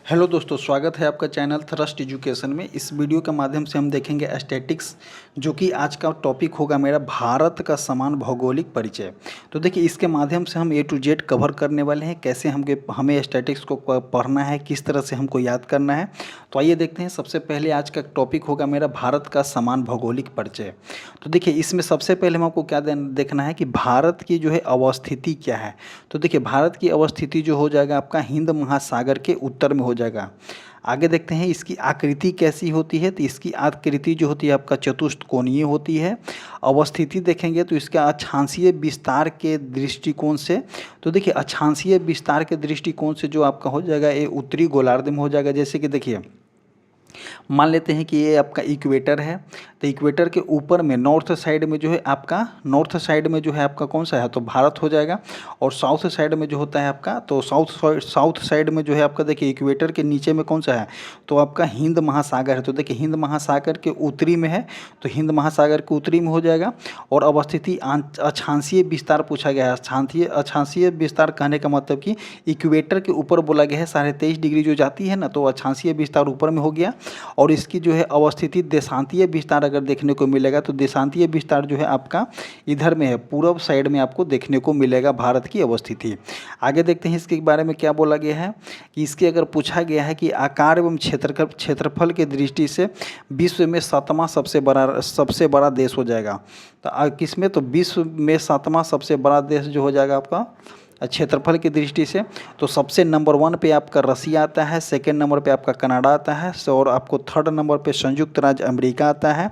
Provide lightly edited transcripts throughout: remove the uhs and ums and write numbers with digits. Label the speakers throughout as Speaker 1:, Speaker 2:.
Speaker 1: Hello दोस्तों, स्वागत है आपका चैनल थ्रस्ट एजुकेशन में। इस वीडियो के माध्यम से हम देखेंगे स्टैटिक्स, जो कि आज का टॉपिक होगा मेरा भारत का समान भौगोलिक परिचय। तो देखिए, इसके माध्यम से हम ए टू जेड कवर करने वाले हैं, कैसे हमें स्टैटिक्स को पढ़ना है, किस तरह से हमको याद करना है। तो आइए देखते हैं। सबसे पहले आज का टॉपिक होगा मेरा भारत का समान भौगोलिक परिचय। तो देखिए, इसमें सबसे पहले हमको क्या देखना है कि भारत की जो है अवस्थिति क्या है। तो देखिए, भारत की अवस्थिति जो हो जाएगा आपका हिंद महासागर के उत्तर में हो जाएगा। आगे देखते हैं इसकी आकृति कैसी होती है। तो इसकी आकृति जो होती है आपका चतुष्कोणीय होती है। अवस्थिति देखेंगे तो इसका अक्षांशीय विस्तार के दृष्टिकोण से, तो देखिए अक्षांशीय विस्तार के दृष्टिकोण से जो आपका हो जाएगा ये उत्तरी गोलार्ध में हो जाएगा। जैसे कि देखिए, मान लेते हैं कि ये आपका इक्वेटर है, तो इक्वेटर के ऊपर में नॉर्थ साइड में जो है आपका कौन सा है, तो भारत हो जाएगा। और साउथ साइड में जो होता है आपका, तो साउथ साइड में जो है आपका देखिए इक्वेटर के नीचे में कौन सा है, तो आपका हिंद महासागर है। तो देखिए, हिंद महासागर के उत्तरी में है, तो हिंद महासागर के उत्तरी में हो जाएगा। और अवस्थिति अक्षांशीय विस्तार पूछा गया है। अक्षांशीय विस्तार कहने का मतलब कि इक्वेटर के ऊपर बोला गया है 23.5 डिग्री जो जाती है ना, तो अक्षांशीय विस्तार ऊपर में हो गया। और इसकी जो है अवस्थिति देशांतीय विस्तार अगर देखने को मिलेगा, तो देशांतीय विस्तार जो है आपका इधर में है, पूर्व साइड में आपको देखने को मिलेगा भारत की अवस्थिति। आगे देखते हैं इसके बारे में क्या बोला गया है कि इसके अगर पूछा गया है कि आकार एवं क्षेत्रफल की दृष्टि से विश्व में 7वां सबसे बड़ा देश हो जाएगा। तो किसमें, तो विश्व में 7वां सबसे बड़ा देश जो हो जाएगा आपका क्षेत्रफल की दृष्टि से, तो सबसे नंबर 1 पे आपका रसिया आता है, सेकंड नंबर पे आपका कनाडा आता है, और आपको थर्ड नंबर पे संयुक्त राज्य अमेरिका आता है,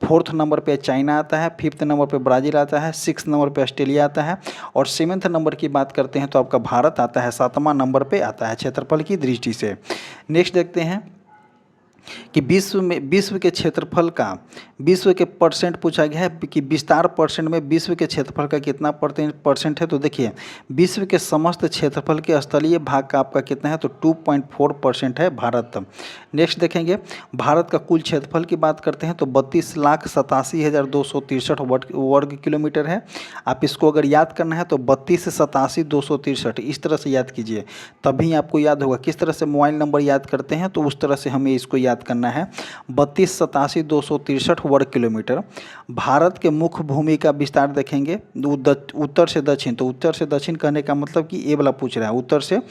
Speaker 1: फोर्थ नंबर पे चाइना आता है, फिफ्थ नंबर पे ब्राज़ील आता है, सिक्स नंबर पे ऑस्ट्रेलिया आता है, और सेवन्थ नंबर की बात करते हैं तो आपका भारत आता है, 7वां नंबर पे आता है क्षेत्रफल की दृष्टि से। नेक्स्ट देखते हैं कि विश्व के क्षेत्रफल का, विश्व के परसेंट पूछा गया है कि विस्तार परसेंट में विश्व के क्षेत्रफल का कितना परसेंट है। तो देखिए, विश्व के समस्त क्षेत्रफल के स्थलीय भाग का आपका कितना है, तो 2.4% है भारत। नेक्स्ट देखेंगे, भारत का कुल क्षेत्रफल की बात करते हैं तो 32,87,263 वर्ग किलोमीटर है। आप इसको अगर याद करना है तो 32,87,263 इस तरह से याद कीजिए, तभी आपको याद होगा। किस तरह से मोबाइल नंबर याद करते हैं, तो उस तरह से हमें इसको याद करना है। 32,87,263 वर्ग किलोमीटर। भारत के मुख्य भूमि का विस्तार देखेंगे उत्तर से दक्षिण, तो उत्तर से दक्षिण कहने का मतलब कि ये वाला पूछ रहा है, उत्तर से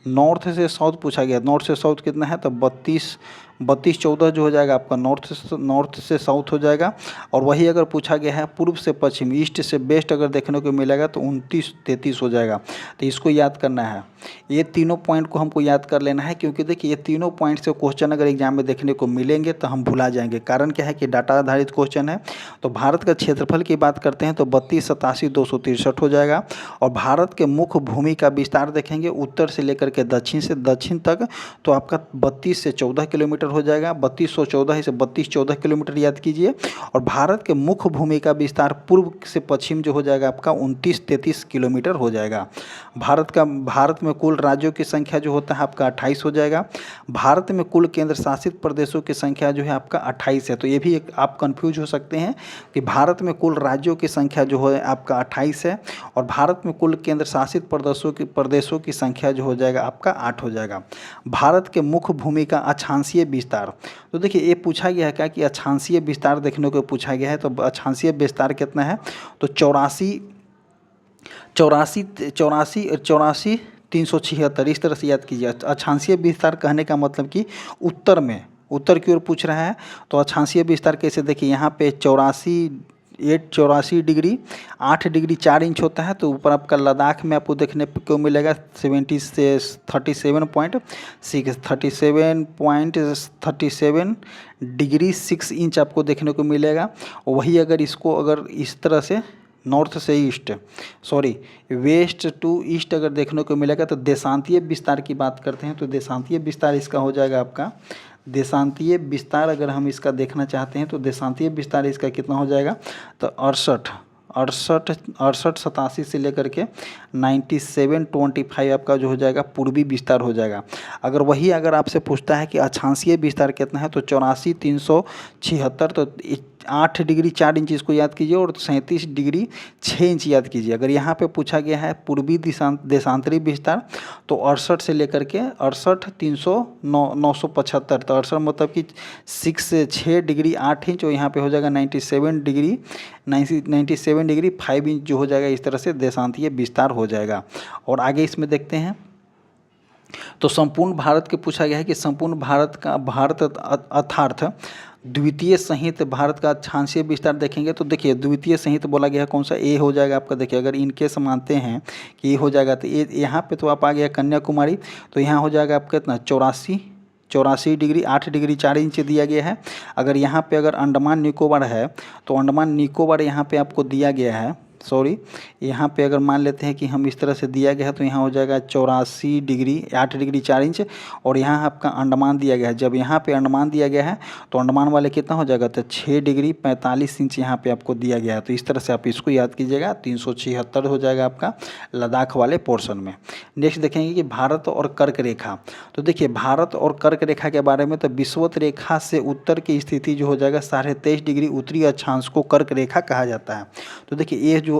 Speaker 1: नॉर्थ से साउथ पूछा गया। नॉर्थ से साउथ कितना है, तो 32,14 जो हो जाएगा आपका नॉर्थ से साउथ हो जाएगा। और वही अगर पूछा गया है पूर्व से पश्चिम, ईस्ट से वेस्ट अगर देखने को मिलेगा तो 29,33 हो जाएगा। तो इसको याद करना है, ये तीनों पॉइंट को हमको याद कर लेना है, क्योंकि देखिए ये तीनों पॉइंट से क्वेश्चन अगर एग्जाम में देखने को मिलेंगे तो हम भुला जाएंगे। कारण क्या है कि डाटा आधारित क्वेश्चन है। तो भारत का क्षेत्रफल की बात करते हैं तो 32,87,263 हो जाएगा। और भारत के मुख्य भूमि का विस्तार देखेंगे उत्तर से लेकर के दक्षिण तक, तो आपका 32 से 14 किलोमीटर हो जाएगा। 3214 से 3214 किलोमीटर याद कीजिए। और भारत के मुख्य भूमि का विस्तार पूर्व से पश्चिम जो हो जाएगा आपका 29-33 किलोमीटर हो जाएगा। भारत में कुल राज्यों की संख्या जो होता है आपका 28 हो जाएगा। भारत में कुल केंद्र शासित प्रदेशों की संख्या जो है आपका 28 है। तो ये भी एक आप कंफ्यूज हो सकते हैं कि भारत में कुल राज्यों की संख्या जो है आपका 28 है, और भारत में कुल केंद्र शासित प्रदेशों की संख्या जो हो जाएगा आपका 8 हो जाएगा। भारत के मुख्य भूमि का अक्षांशीय विस्तार, तो देखिए ये पूछा गया है क्या कि अक्षांशीय विस्तार देखने को पूछा गया है। तो अक्षांशीय विस्तार कितना है, तो 84,376 इस तरह से याद कीजिए। अक्षांशीय विस्तार कहने का मतलब कि उत्तर की ओर पूछ रहा है। तो अक्षांशीय विस्तार कैसे, देखिए यहाँ पे 84 डिग्री 8 डिग्री 4 इंच होता है। तो ऊपर आपका लद्दाख में आपको देखने को मिलेगा 37 डिग्री 6 इंच आपको देखने को मिलेगा। वही अगर इस तरह से नॉर्थ से वेस्ट टू ईस्ट अगर देखने को मिलेगा, तो देशांतीय विस्तार की बात करते हैं तो देशांतीय विस्तार इसका हो जाएगा आपका, देशांतीय विस्तार अगर हम इसका देखना चाहते हैं तो देशांतीय विस्तार इसका कितना हो जाएगा, तो 88 से लेकर के 9725 आपका जो हो जाएगा पूर्वी विस्तार हो जाएगा। अगर आपसे पूछता है कि अक्षांशीय विस्तार कितना है, तो 84,376, तो 8 डिग्री 4 इंच इसको याद कीजिए और 37 डिग्री 6 इंच याद कीजिए। अगर यहाँ पे पूछा गया है पूर्वी देशांतरी विस्तार तो 68 से लेकर के 68 300 975, तो 68 मतलब कि 6 डिग्री 8 इंच, और यहाँ पे हो जाएगा 97 डिग्री 97 डिग्री 5 इंच जो हो जाएगा। इस तरह से देशांतीय विस्तार हो जाएगा। और आगे इसमें देखते हैं तो संपूर्ण भारत के पूछा गया है कि संपूर्ण भारत अर्थात द्वितीय सहित भारत का अक्षांशीय विस्तार देखेंगे तो देखिए द्वितीय सहित बोला गया है कौन सा, ए हो जाएगा आपका। देखिए अगर इनकेस मानते हैं कि ये हो जाएगा तो ये यहाँ पे तो आप आ गया कन्याकुमारी, तो यहाँ हो जाएगा आपका कितना 84 डिग्री 8 डिग्री 4 इंच दिया गया है। अगर यहाँ पे अगर अंडमान निकोबार है तो अंडमान निकोबार यहाँ पे आपको दिया गया है, सॉरी यहाँ पे अगर मान लेते हैं कि हम इस तरह से दिया गया है तो यहाँ हो जाएगा 84 डिग्री 8 डिग्री 4 इंच, और यहाँ आपका अंडमान दिया गया है। जब यहाँ पे अंडमान दिया गया है तो अंडमान वाले कितना हो जाएगा तो 6 डिग्री 45 इंच यहाँ पे आपको दिया गया है। तो इस तरह से आप इसको याद कीजिएगा। 376 हो जाएगा आपका लद्दाख वाले पोर्शन में। नेक्स्ट देखेंगे कि भारत और कर्क रेखा। तो देखिए भारत और कर्क रेखा के बारे में तो विषुवत रेखा से उत्तर की स्थिति जो हो जाएगा 23.5 डिग्री उत्तरी अक्षांश को कर्क रेखा कहा जाता है। तो देखिए ये जो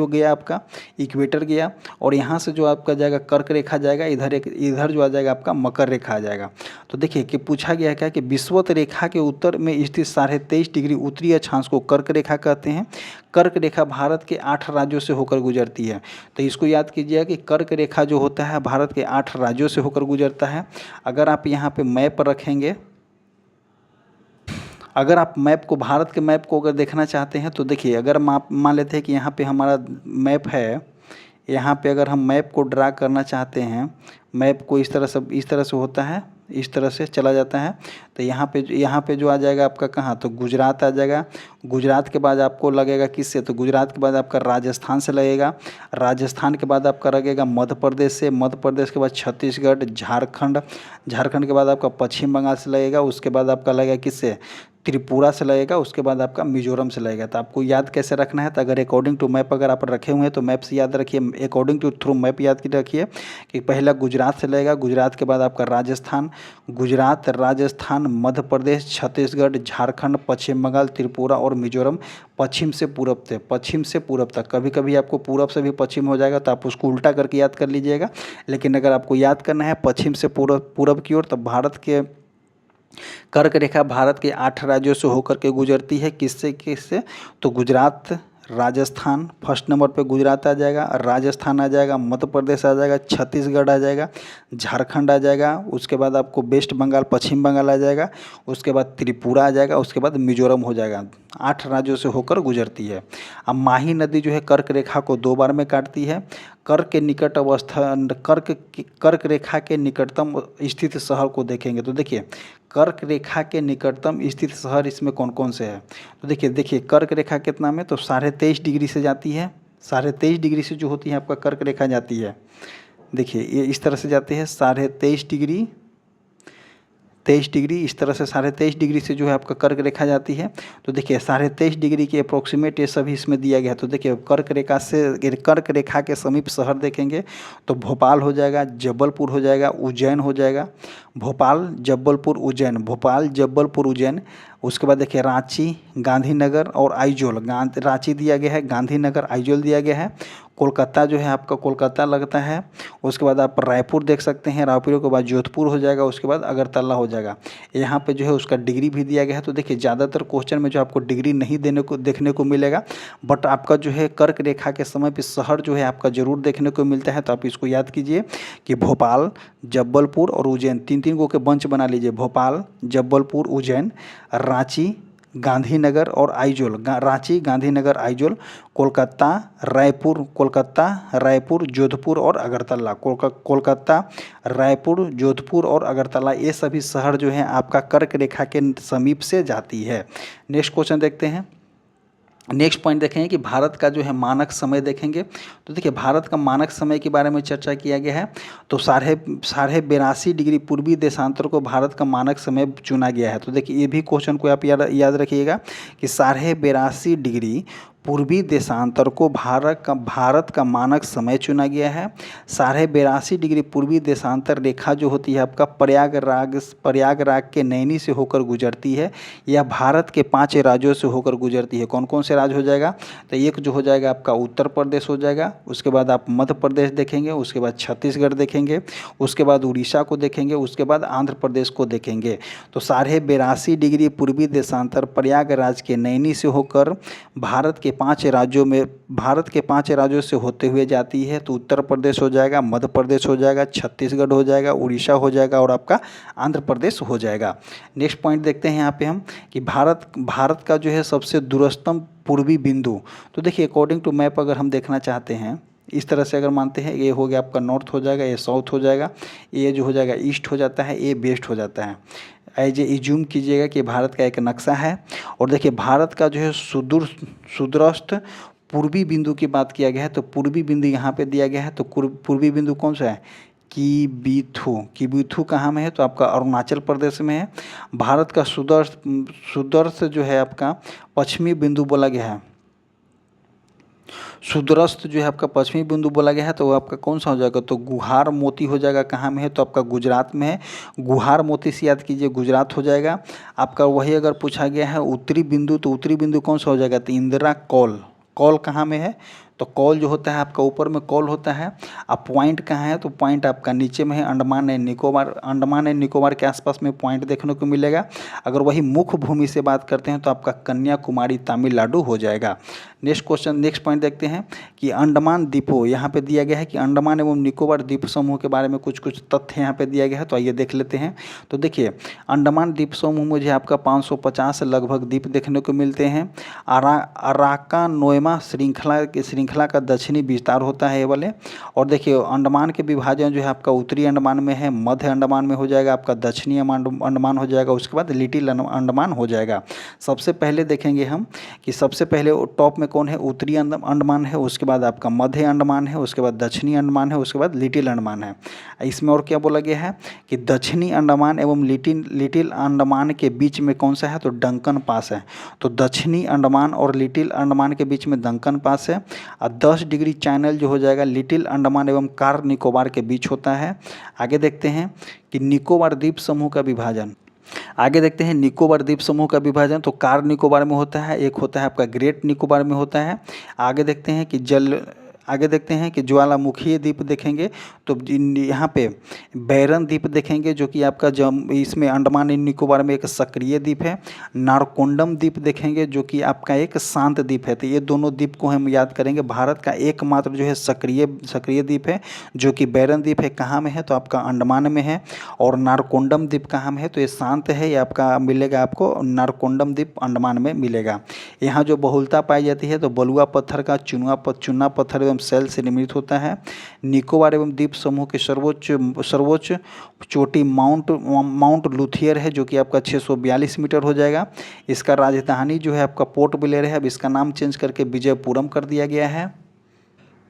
Speaker 1: गया आपका इक्वेटर गया, और यहाँ से जो आपका जाएगा कर्क रेखा जाएगा, इधर जो आ जाएगा आपका मकर रेखा आ जाएगा। तो देखिए कि पूछा गया है क्या कि विषुवत रेखा के उत्तर में स्थित 23.5 डिग्री उत्तरी अक्षांश को कर्क रेखा कहते हैं। कर्क रेखा भारत के 8 राज्यों से होकर गुजरती है। तो इसको याद कीजिएगा कि कर्क रेखा जो होता है भारत के 8 राज्यों से होकर गुजरता है। अगर आप यहाँ पे मैप रखेंगे, अगर आप मैप को भारत के मैप को अगर देखना चाहते हैं तो देखिए अगर मान लेते हैं कि यहाँ पे हमारा मैप है, यहाँ पे अगर हम मैप को ड्रा करना चाहते हैं, मैप को इस तरह से होता है, इस तरह से चला जाता है। तो यहाँ पे जो आ जाएगा आपका कहाँ तो गुजरात आ जाएगा। गुजरात के बाद आपको लगेगा किससे तो गुजरात के बाद आपका राजस्थान से लगेगा। राजस्थान के बाद आपका लगेगा मध्य प्रदेश से। मध्य प्रदेश के बाद छत्तीसगढ़, झारखंड के बाद आपका पश्चिम बंगाल से लगेगा। उसके बाद आपका लगेगा किससे त्रिपुरा से लगेगा। उसके बाद आपका मिजोरम से लगेगा। तो आपको याद कैसे रखना है तो अगर अकॉर्डिंग टू मैप अगर आप रखे हुए हैं तो मैप से याद रखिए, अकॉर्डिंग टू थ्रू मैप याद रखिए कि पहला गुजरात से लगेगा। गुजरात के बाद आपका राजस्थान, गुजरात, राजस्थान, मध्य प्रदेश, छत्तीसगढ़, झारखंड, पश्चिम बंगाल, त्रिपुरा और मिजोरम पश्चिम से पूरब तक। कभी कभी आपको पूरब से भी पश्चिम हो जाएगा तो आप उसको उल्टा करके याद कर लीजिएगा। लेकिन अगर आपको याद करना है पश्चिम से पूरब की ओर, तो भारत के कर्क रेखा भारत के 8 राज्यों से होकर के गुजरती है। किससे तो गुजरात, राजस्थान, फर्स्ट नंबर पे गुजरात आ जाएगा, राजस्थान आ जाएगा, मध्य प्रदेश आ जाएगा, छत्तीसगढ़ आ जाएगा, झारखंड आ जाएगा। उसके बाद आपको वेस्ट बंगाल, पश्चिम बंगाल आ जाएगा। उसके बाद त्रिपुरा आ जाएगा। उसके बाद मिजोरम हो जाएगा। 8 राज्यों से होकर गुजरती है। अब माही नदी जो है कर्क रेखा को 2 बार में काटती है। कर्क रेखा के निकटतम स्थित शहर को देखेंगे तो देखिए कर्क रेखा के निकटतम स्थित शहर इसमें कौन कौन से हैं तो देखिए कर्क रेखा कितना में तो 23.5 डिग्री से जाती है। 23.5 डिग्री से जो होती है आपका कर्क रेखा जाती है। देखिए ये इस तरह से जाती है 23.5 डिग्री, 23 डिग्री, इस तरह से 23.5 डिग्री से जो है आपका कर्क रेखा जाती है। तो देखिए 23.5 डिग्री के अप्रोक्सीमेट ये सभी इसमें दिया गया है। तो देखिए कर्क रेखा के समीप शहर देखेंगे तो भोपाल हो जाएगा, जबलपुर हो जाएगा, उज्जैन हो जाएगा। भोपाल, जबलपुर, उज्जैन। उसके बाद देखिए रांची, गांधीनगर और आइजोल। रांची दिया गया है, गांधीनगर, आइजोल दिया गया है। कोलकाता जो है आपका कोलकाता लगता है। उसके बाद आप रायपुर देख सकते हैं, रायपुर के बाद जोधपुर हो जाएगा। उसके बाद अगरतला हो जाएगा। यहाँ पे जो है उसका डिग्री भी दिया गया है। तो देखिए ज़्यादातर क्वेश्चन में जो आपको डिग्री नहीं देखने को मिलेगा, बट आपका जो है कर्क रेखा के समय पे शहर जो है आपका ज़रूर देखने को मिलता है। तो आप इसको याद कीजिए कि भोपाल, जबलपुर और उज्जैन, 3 गो के बंच बना लीजिए। भोपाल, जबलपुर, उज्जैन, रांची, गांधीनगर और आइजोल। रांची, गांधीनगर, आइजोल। कोलकाता, रायपुर, जोधपुर और अगरतला। कोलकाता, रायपुर, जोधपुर और अगरतला ये सभी शहर जो हैं आपका कर्क रेखा के समीप से जाती है। नेक्स्ट क्वेश्चन देखते हैं। नेक्स्ट पॉइंट देखेंगे कि भारत का जो है मानक समय देखेंगे। तो देखिए भारत का मानक समय के बारे में चर्चा किया गया है। तो 82.5 डिग्री पूर्वी देशांतर को भारत का मानक समय चुना गया है। तो देखिए ये भी क्वेश्चन को आप याद रखिएगा कि 82.5 डिग्री पूर्वी देशांतर को भारत का मानक समय चुना गया है। 82.5 डिग्री पूर्वी देशांतर रेखा जो होती है आपका प्रयागराज के नैनी से होकर गुजरती है। यह भारत के 5 राज्यों से होकर गुजरती है। कौन कौन से राज्य हो जाएगा? तो एक जो हो जाएगा आपका उत्तर प्रदेश हो जाएगा, उसके बाद आप मध्य प्रदेश देखेंगे, उसके बाद छत्तीसगढ़ देखेंगे, उसके बाद उड़ीसा को देखेंगे, उसके बाद आंध्र प्रदेश को देखेंगे। तो 82.5 डिग्री पूर्वी देशांतर प्रयागराज के नैनी से होकर भारत के 5 राज्यों से होते हुए जाती है। तो उत्तर प्रदेश हो जाएगा, मध्य प्रदेश हो जाएगा, छत्तीसगढ़ हो जाएगा, उड़ीसा हो जाएगा और आपका आंध्र प्रदेश हो जाएगा। नेक्स्ट पॉइंट देखते हैं यहाँ पे हम कि भारत का जो है सबसे दूरस्थम पूर्वी बिंदु। तो देखिए अकॉर्डिंग टू मैप अगर हम देखना चाहते हैं, इस तरह से अगर मानते हैं, ये हो गया आपका नॉर्थ हो जाएगा, ये साउथ हो जाएगा, ये जो हो जाएगा ईस्ट हो जाता है, ये वेस्ट हो जाता है। एज एज्यूम कीजिएगा कि भारत का एक नक्शा है। और देखिए भारत का जो है सुदूरस्थ पूर्वी बिंदु की बात किया गया है, तो पूर्वी बिंदु यहाँ पे दिया गया है। तो पूर्वी बिंदु कौन सा है? किबीथु कहाँ में है? तो आपका अरुणाचल प्रदेश में है। भारत का सुदूरस्थ जो है आपका पश्चिमी बिंदु बोला गया है। सुदूरस्थ जो है आपका पश्चिमी बिंदु बोला गया है, तो वो आपका कौन सा हो जाएगा? तो गुहार मोती हो जाएगा। कहाँ में है? तो आपका गुजरात में है। गुहार मोती से याद कीजिए, गुजरात हो जाएगा आपका। वही अगर पूछा गया है उत्तरी बिंदु, तो उत्तरी बिंदु कौन सा हो जाएगा? तो इंदिरा कौल कहाँ में है? तो कौल जो होता है आपका ऊपर में कौल होता है। अब पॉइंट कहाँ है? तो पॉइंट आपका नीचे में है, अंडमान एंड निकोबार के आसपास में पॉइंट देखने को मिलेगा। अगर वही मुख्य भूमि से बात करते हैं तो आपका कन्याकुमारी तमिलनाडु हो जाएगा। नेक्स्ट पॉइंट देखते हैं कि अंडमान द्वीपों, यहाँ पे दिया गया है कि अंडमान एवं निकोबार द्वीप समूह के बारे में कुछ तथ्य यहाँ पे दिया गया है। तो आइए देख लेते हैं। तो देखिए अंडमान द्वीप समूह मुझे आपका 550 लगभग द्वीप देखने को मिलते हैं। अराका नोएमा श्रृंखला का दक्षिणी विस्तार होता है ये वाले। और देखिए अंडमान के विभाजन जो है आपका उत्तरी अंडमान में है, मध्य अंडमान में हो जाएगा, आपका दक्षिणी अंडमान हो जाएगा, उसके बाद लिटिल अंडमान हो जाएगा। सबसे पहले देखेंगे हम कि सबसे पहले टॉप में कौन है? उत्तरी अंडमान है, उसके बाद आपका मध्य अंडमान है, उसके बाद दक्षिणी अंडमान है, उसके बाद लिटिल अंडमान है। इसमें और क्या बोला गया है कि दक्षिणी अंडमान एवं लिटिल अंडमान के बीच में कौन सा है? तो डंकन पास है। तो दक्षिणी अंडमान और लिटिल अंडमान के बीच में डंकन पास है। और 10 डिग्री चैनल जो हो जाएगा लिटिल अंडमान एवं कार निकोबार के बीच होता है। आगे देखते हैं कि निकोबार द्वीप समूह का विभाजन। निकोबार द्वीप समूह का विभाजन तो कार निकोबार में होता है, एक होता है आपका ग्रेट निकोबार में होता है। आगे देखते हैं कि ज्वालामुखी द्वीप देखेंगे, तो यहाँ पे बैरन द्वीप देखेंगे जो कि आपका इसमें अंडमान एंड निकोबार में एक सक्रिय द्वीप है। नारकोंडम द्वीप देखेंगे जो कि आपका एक शांत द्वीप है। तो ये दोनों द्वीप को हम याद करेंगे। भारत का एकमात्र जो है सक्रिय द्वीप है जो कि बैरन द्वीप है। कहाँ में है? तो आपका अंडमान में है। और नारकोंडम द्वीप कहाँ में है? तो ये शांत है, ये आपका मिलेगा आपको नारकोंडम द्वीप अंडमान में मिलेगा। यहाँ जो बहुलता पाई जाती है तो बलुआ पत्थर का चुना पत्थर सेल से निर्मित होता है। निकोबार एवं द्वीप समूह के सर्वोच्च चोटी माउंट लुथियर है जो कि आपका 642 मीटर हो जाएगा। इसका राजधानी जो है आपका पोर्ट ब्लेयर है। अब इसका नाम चेंज करके विजयपुरम कर दिया गया है।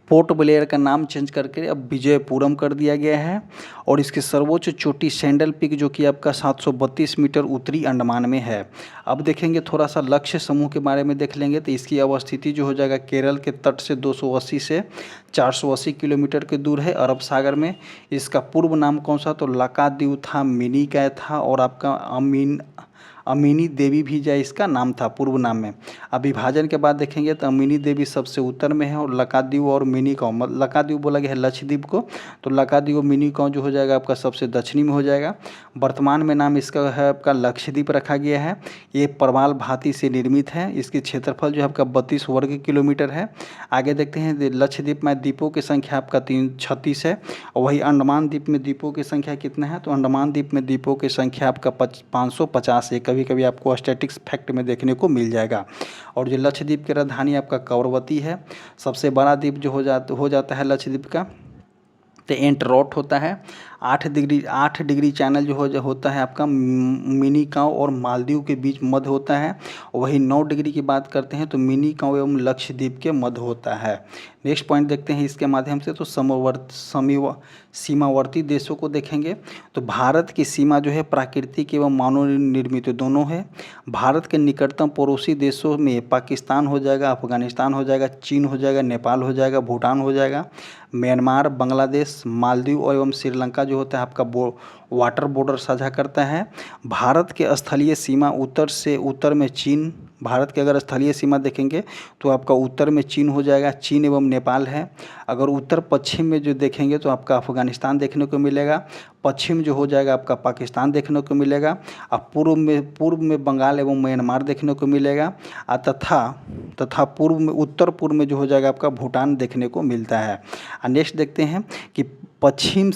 Speaker 1: पोर्ट ब्लेयर का नाम चेंज करके अब विजयपुरम कर दिया गया है। और इसकी सर्वोच्च चोटी सैंडल पीक जो कि आपका 732 मीटर उत्तरी अंडमान में है। अब देखेंगे थोड़ा सा लक्ष्य समूह के बारे में देख लेंगे। तो इसकी अवस्थिति जो हो जाएगा केरल के तट से 280 से 480 किलोमीटर के दूर है अरब सागर में। इसका पूर्व नाम कौन सा? तो लकाद्वीप था, मिनी का था और आपका अमीनी देवी भी जो इसका नाम था पूर्व नाम में। अब विभाजन के बाद देखेंगे तो अमीनी देवी सबसे उत्तर में है और लकाद्वीप और मिनी गाँव, लकाद्वीप बोला गया है लक्षद्वीप को, तो लकाद्वीप और मिनी गाँव जो हो जाएगा आपका सबसे दक्षिणी में हो जाएगा। वर्तमान में नाम इसका है आपका लक्षद्वीप रखा गया है। ये प्रवाल भांति से निर्मित है। इसकी क्षेत्रफल जो है आपका 32 वर्ग किलोमीटर है। आगे देखते हैं लक्षद्वीप में द्वीपों की संख्या आपका 36 है। और वही अंडमान द्वीप में द्वीपों की संख्या कितना है? तो अंडमान द्वीप में द्वीपों की संख्या आपका 550 है। कभी कभी आपको स्टैटिक्स फैक्ट में देखने को मिल जाएगा। और जो लक्षद्वीप की राजधानी आपका कवरवती है। सबसे बड़ा द्वीप जो हो जाता है लक्षद्वीप का तो एंटरॉट होता है। 8 डिग्री चैनल जो होता है आपका मिनिकॉय और मालदीव के बीच मध्य होता है। वही 9 डिग्री की बात करते हैं तो मिनिकॉय एवं लक्षद्वीप के मध्य होता है। नेक्स्ट पॉइंट देखते हैं इसके माध्यम से, तो सीमावर्ती देशों को देखेंगे तो भारत की सीमा जो है प्राकृतिक एवं मानव निर्मित दोनों है। भारत के निकटतम पड़ोसी देशों में पाकिस्तान हो जाएगा, अफगानिस्तान हो जाएगा, चीन हो जाएगा, नेपाल हो जाएगा, भूटान हो जाएगा, म्यांमार, बांग्लादेश, मालदीव एवं श्रीलंका जो होता है आपका वाटर बॉर्डर साझा करता है। भारत के स्थलीय सीमा उत्तर में चीन, भारत के अगर स्थलीय सीमा देखेंगे तो आपका उत्तर में चीन हो जाएगा, चीन एवं नेपाल है। अगर उत्तर पश्चिम में जो देखेंगे तो आपका अफगानिस्तान देखने को मिलेगा, पश्चिम जो हो जाएगा आपका पाकिस्तान देखने को मिलेगा, और पूर्व में बंगाल एवं म्यांमार देखने को मिलेगा, तथा उत्तर पूर्व में जो हो जाएगा आपका भूटान देखने को मिलता है। नेक्स्ट देखते हैं कि पश्चिम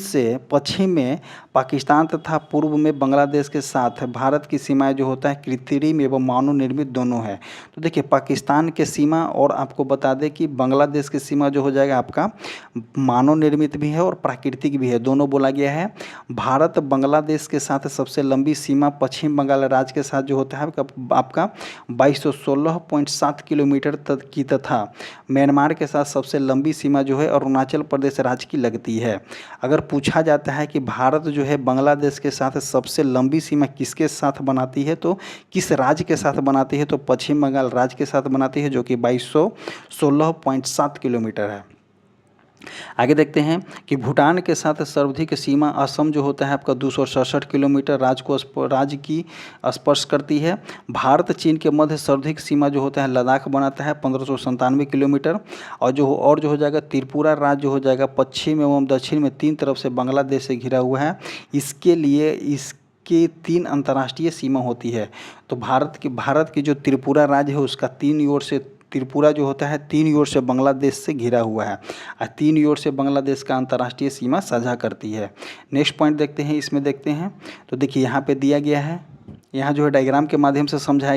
Speaker 1: में पाकिस्तान तथा पूर्व में बांग्लादेश के साथ भारत की सीमाएं जो होता है कृत्रिम एवं मानव निर्मित दोनों है। तो देखिए पाकिस्तान के सीमा और आपको बता दें कि बांग्लादेश की सीमा जो हो जाएगा आपका मानव निर्मित भी है और प्राकृतिक भी है, दोनों बोला गया है। भारत बांग्लादेश के साथ सबसे लंबी सीमा पश्चिम बंगाल राज्य के साथ जो होता है आपका 2216.7 किलोमीटर तक की, तथा म्यांमार के साथ सबसे लंबी सीमा जो है अरुणाचल प्रदेश राज्य की लगती है। अगर पूछा जाता है कि भारत जो है बांग्लादेश के साथ सबसे लंबी सीमा किसके साथ बनाती है, तो किस राज्य के साथ बनाती है, तो पश्चिम बंगाल राज्य के साथ बनाती है, जो कि 2216.7 किलोमीटर है। आगे देखते हैं कि भूटान के साथ सर्वाधिक सीमा असम जो होता है आपका 267 किलोमीटर राज्य की स्पर्श करती है। भारत चीन के मध्य सर्वाधिक सीमा जो होता है लद्दाख बनाता है 1597 किलोमीटर, और जो हो जाएगा त्रिपुरा राज्य जो हो जाएगा पश्चिम एवं दक्षिण में 3 तरफ से बांग्लादेश से घिरा हुआ है। इसके 3 अंतर्राष्ट्रीय सीमा होती है। तो भारत की जो त्रिपुरा राज्य है उसका 3 ओर से त्रिपुरा जो होता है 3 ओर से बांग्लादेश से घिरा हुआ है, और 3 ओर से बांग्लादेश का अंतर्राष्ट्रीय सीमा साझा करती है। नेक्स्ट पॉइंट देखते हैं, इसमें देखते हैं तो देखिए यहाँ पे दिया गया है, यहाँ जो है डायग्राम के माध्यम से समझाया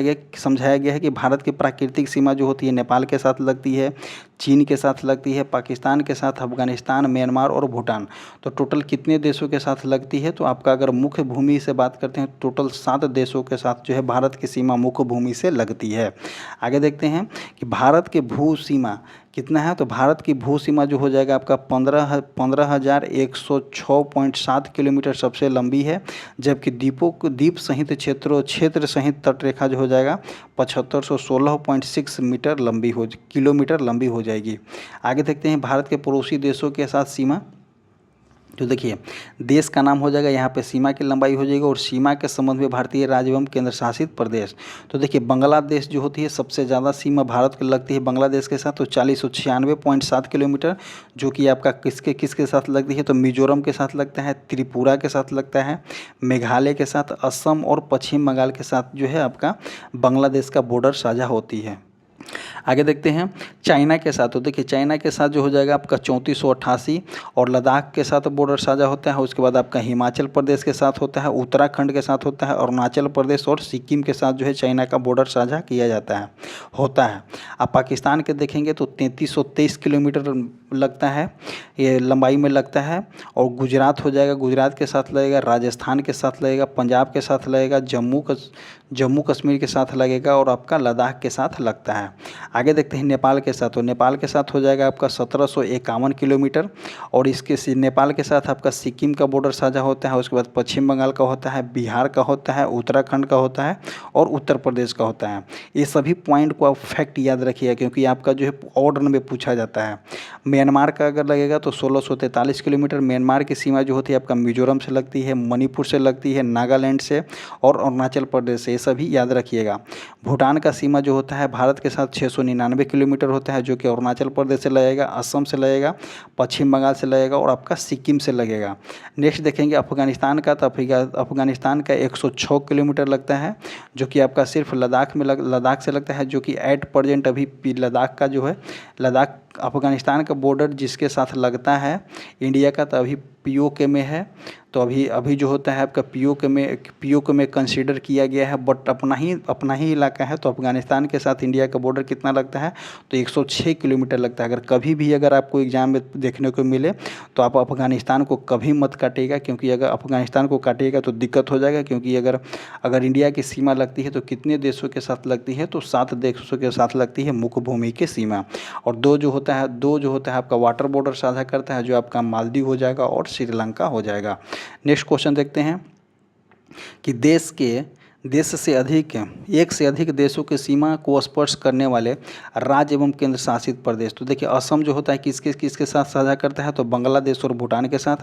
Speaker 1: गया है कि भारत की प्राकृतिक सीमा जो होती है नेपाल के साथ लगती है, चीन के साथ लगती है, पाकिस्तान के साथ, अफगानिस्तान, म्यांमार और भूटान। तो टोटल कितने देशों के साथ लगती है, तो आपका अगर मुख्य भूमि से बात करते हैं टोटल 7 देशों के साथ जो है भारत की सीमा मुख्य भूमि से लगती है। आगे देखते हैं कि भारत के भू सीमा कितना है, तो भारत की भू सीमा जो हो जाएगा आपका 15,106.7 किलोमीटर सबसे लंबी है, जबकि द्वीप सहित क्षेत्र सहित तटरेखा जो हो जाएगा 7516.6 किलोमीटर लंबी हो जाएगी। आगे देखते हैं भारत के पड़ोसी देशों के साथ सीमा, तो देखिए देश का नाम हो जाएगा, यहाँ पे सीमा की लंबाई हो जाएगी, और सीमा के संबंध में भारतीय राज्य एवं केंद्र शासित प्रदेश। तो देखिए बांग्लादेश जो होती है सबसे ज़्यादा सीमा भारत की लगती है बांग्लादेश के साथ, तो 4096.7 किलोमीटर, जो कि आपका किसके साथ लगती है, तो मिजोरम के साथ लगता है, त्रिपुरा के साथ लगता है, मेघालय के साथ, असम और पश्चिम बंगाल के साथ जो है आपका बांग्लादेश का बॉर्डर साझा होती है। आगे देखते हैं चाइना के साथ, तो देखिए चाइना के साथ जो हो जाएगा आपका 3488, और लद्दाख के साथ बॉर्डर साझा होता है। उसके बाद आपका हिमाचल प्रदेश के साथ होता है, उत्तराखंड के साथ होता है, अरुणाचल प्रदेश और सिक्किम के साथ जो है चाइना का बॉर्डर साझा किया होता है। अब पाकिस्तान के देखेंगे तो 3323 किलोमीटर लगता है, ये लंबाई में लगता है। और गुजरात हो जाएगा, गुजरात के साथ लगेगा, राजस्थान के साथ लगेगा, पंजाब के साथ लगेगा, जम्मू कश्मीर के साथ लगेगा, और आपका लद्दाख के साथ लगता है। आगे देखते हैं नेपाल के साथ, तो नेपाल के साथ हो जाएगा आपका 1751 किलोमीटर, और नेपाल के साथ आपका सिक्किम का बॉर्डर साझा होता है। उसके बाद पश्चिम बंगाल का होता है, बिहार का होता है, उत्तराखंड का होता है और उत्तर प्रदेश का होता है। ये सभी पॉइंट को आप फैक्ट याद रखिएगा, क्योंकि आपका जो है ऑर्डर में पूछा जाता है। म्यांमार का अगर लगेगा तो 1643 किलोमीटर। म्यांमार की सीमा जो होती है आपका मिजोरम से लगती है, मणिपुर से लगती है, नागालैंड से और अरुणाचल प्रदेश से, ये सभी याद रखिएगा। भूटान का सीमा जो होता है भारत के साथ 699 किलोमीटर होता है, जो कि अरुणाचल प्रदेश से लगेगा, असम से लगेगा, पश्चिम बंगाल से लगेगा और आपका सिक्किम से लगेगा। नेक्स्ट देखेंगे अफगानिस्तान का, तो अफगानिस्तान का 106 किलोमीटर लगता है, जो कि आपका सिर्फ लद्दाख से लगता है, जो कि एट प्रेजेंट अभी लद्दाख का जो है अफगानिस्तान का बॉर्डर जिसके साथ लगता है इंडिया का, तो अभी पीओके में है। तो अभी अभी जो होता है आपका पीओके में कंसीडर किया गया है, बट अपना ही इलाका है। तो अफगानिस्तान के साथ इंडिया का बॉर्डर कितना लगता है, तो 106 किलोमीटर लगता है। अगर कभी भी अगर आपको एग्जाम में देखने को मिले तो आप अफगानिस्तान को कभी मत काटिएगा, क्योंकि अगर अफगानिस्तान को काटिएगा तो दिक्कत हो जाएगा। क्योंकि अगर अगर इंडिया की सीमा लगती है तो कितने देशों के साथ लगती है, तो 7 देशों के साथ लगती है मुख्य भूमि की सीमा। और दो जो होता है आपका वाटर बॉर्डर साझा करता है, जो आपका मालदीव हो जाएगा और श्रीलंका हो जाएगा। नेक्स्ट क्वेश्चन देखते हैं कि देश से अधिक एक से अधिक देशों की सीमा को स्पर्श करने वाले राज्य एवं केंद्र शासित प्रदेश। तो देखिए असम जो होता है किसके किसके साथ साझा करता है, तो बांग्लादेश और भूटान के साथ।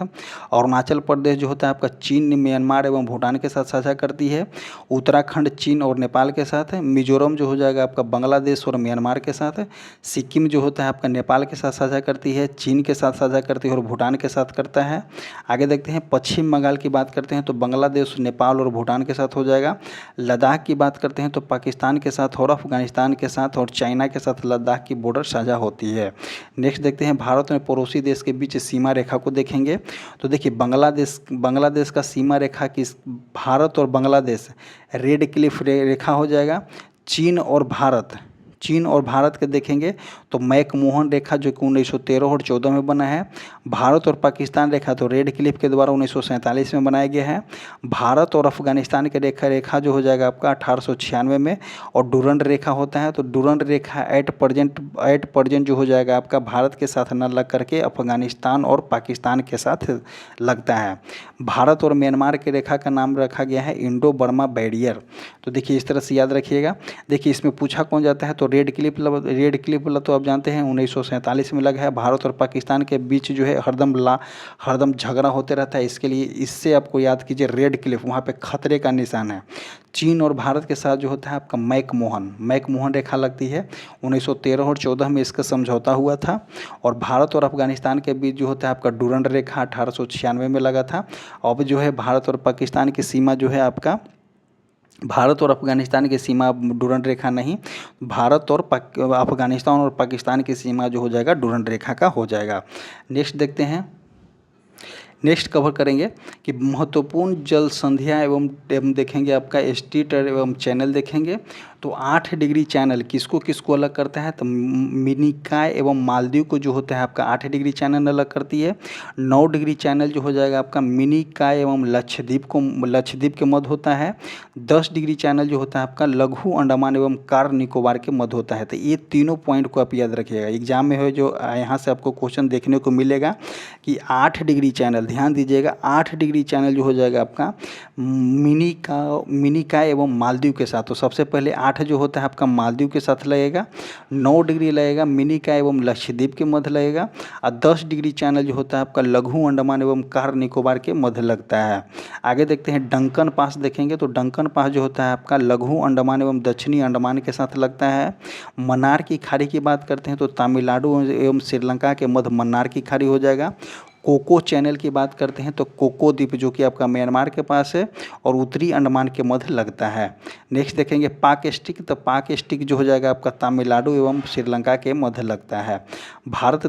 Speaker 1: अरुणाचल प्रदेश जो होता है आपका चीन, म्यांमार एवं भूटान के साथ साझा करती है। उत्तराखंड चीन और नेपाल के साथ है। मिजोरम जो हो जाएगा आपका बांग्लादेश और म्यांमार के साथ। सिक्किम जो होता है आपका नेपाल के साथ साझा करती है, चीन के साथ साझा करती है और भूटान के साथ करता है। आगे देखते हैं पश्चिम बंगाल की बात करते हैं तो बांग्लादेश, नेपाल और भूटान के साथ हो जाएगा। लद्दाख की बात करते हैं तो पाकिस्तान के साथ और अफगानिस्तान के साथ और चाइना के साथ लद्दाख की बॉर्डर साझा होती है। नेक्स्ट देखते हैं भारत में पड़ोसी देश के बीच सीमा रेखा को देखेंगे। तो देखिए बांग्लादेश का सीमा रेखा किस, भारत और बांग्लादेश रेड क्लिफ रेखा हो जाएगा। चीन और भारत के देखेंगे तो मैकमोहन रेखा जो कि 1913 और 14 में बना है। भारत और पाकिस्तान रेखा तो रेड क्लिफ के द्वारा 1947 में बनाया गया है। भारत और अफगानिस्तान के रेखा जो हो जाएगा आपका 1896 में। और डूरंड रेखा होता है, तो डूरंड रेखा एट प्रेजेंट जो हो जाएगा आपका भारत के साथ न लग करके अफगानिस्तान और पाकिस्तान के साथ लगता है। भारत और म्यांमार के रेखा का नाम रखा गया है इंडो बर्मा बैरियर। तो देखिए इस तरह से याद रखिएगा। देखिए इसमें पूछा कौन जाता है, तो रेड क्लिफ तो आप जानते हैं 1947 में लगा है। भारत और पाकिस्तान के बीच जो है हरदम झगड़ा होते रहता है, इसके लिए इससे आपको याद कीजिए रेड क्लिफ, वहाँ पे खतरे का निशान है। चीन और भारत के साथ जो होता है आपका मैकमोहन रेखा लगती है। 1913 और 14 में इसका समझौता हुआ था। और भारत और अफगानिस्तान के बीच जो होता है आपका डूरंड रेखा 1896 में लगा था। अब जो है भारत और पाकिस्तान की सीमा जो है आपका, भारत और अफगानिस्तान की सीमा डूरंड रेखा नहीं, भारत और अफगानिस्तान और पाकिस्तान की सीमा जो हो जाएगा डूरंड रेखा का हो जाएगा। नेक्स्ट देखते हैं, नेक्स्ट कवर करेंगे कि महत्वपूर्ण जल संधियाँ एवं देखेंगे आपका स्ट्रीट एवं चैनल देखेंगे। तो 8 डिग्री चैनल किसको किसको अलग करता है, तो मिनिकॉय एवं मालदीव को जो होता है आपका 8 डिग्री चैनल अलग करती है। 9 डिग्री चैनल जो हो जाएगा आपका मिनिकॉय एवं लक्षद्वीप के मध्य होता है। 10 डिग्री चैनल जो होता है आपका लघु अंडमान एवं कार निकोबार के मध्य होता है। तो ये तीनों पॉइंट को आप याद रखिएगा, एग्जाम में हो जो यहाँ से आपको क्वेश्चन देखने को मिलेगा कि 8 डिग्री चैनल, ध्यान दीजिएगा 8 डिग्री चैनल जो हो जाएगा आपका मिनिकॉय एवं मालदीव के साथ। तो सबसे पहले 8 जो होता है आपका मालदीव के साथ लगेगा। 9 डिग्री लगेगा मिनिकॉय एवं लक्षद्वीप के मध्य लगेगा। और 10 डिग्री चैनल जो होता है आपका लघु अंडमान एवं कार निकोबार के मध्य लगता है। आगे देखते हैं डंकन पास देखेंगे। तो डंकन पास जो होता है आपका लघु अंडमान एवं दक्षिणी अंडमान के साथ लगता है। मन्नार की खाड़ी की बात करते हैं तो तमिलनाडु एवं श्रीलंका के मध्य मन्नार की खाड़ी हो जाएगा। कोको चैनल की बात करते हैं तो कोको द्वीप जो कि आपका म्यांमार के पास है और उत्तरी अंडमान के मध्य लगता है। नेक्स्ट देखेंगे पाक स्टिक। तो पाक स्टिक जो हो जाएगा आपका तमिलनाडु एवं श्रीलंका के मध्य लगता है। भारत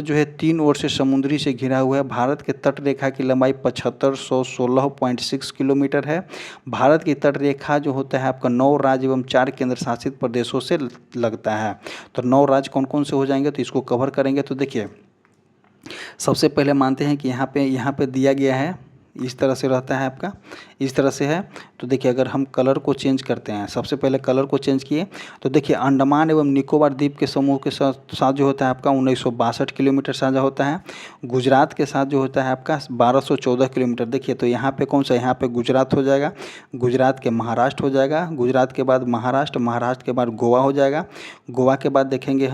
Speaker 1: जो है 3 ओर से समुद्री से घिरा हुआ है। भारत के तट रेखा की लंबाई 7516.6 किलोमीटर है। भारत की तट रेखा जो होता है आपका 9 राज्य एवं 4 केंद्र शासित प्रदेशों से लगता है। तो 9 राज्य कौन कौन से हो जाएंगे, तो इसको कवर करेंगे। तो देखिए सबसे पहले मानते हैं कि यहाँ पे दिया गया है, इस तरह से रहता है आपका, इस तरह से है। तो देखिए अगर हम कलर को चेंज करते हैं, सबसे पहले कलर को चेंज किए तो देखिए अंडमान एवं निकोबार द्वीप के समूह के साथ जो होता है आपका 1962 किलोमीटर साझा होता है। गुजरात के साथ जो होता है आपका 1214 किलोमीटर। देखिए तो यहाँ पे कौन सा, यहाँ पे गुजरात हो जाएगा, गुजरात के महाराष्ट्र हो जाएगा, गुजरात के बाद महाराष्ट्र, महाराष्ट्र के बाद गोवा हो जाएगा, गोवा के बाद देखेंगे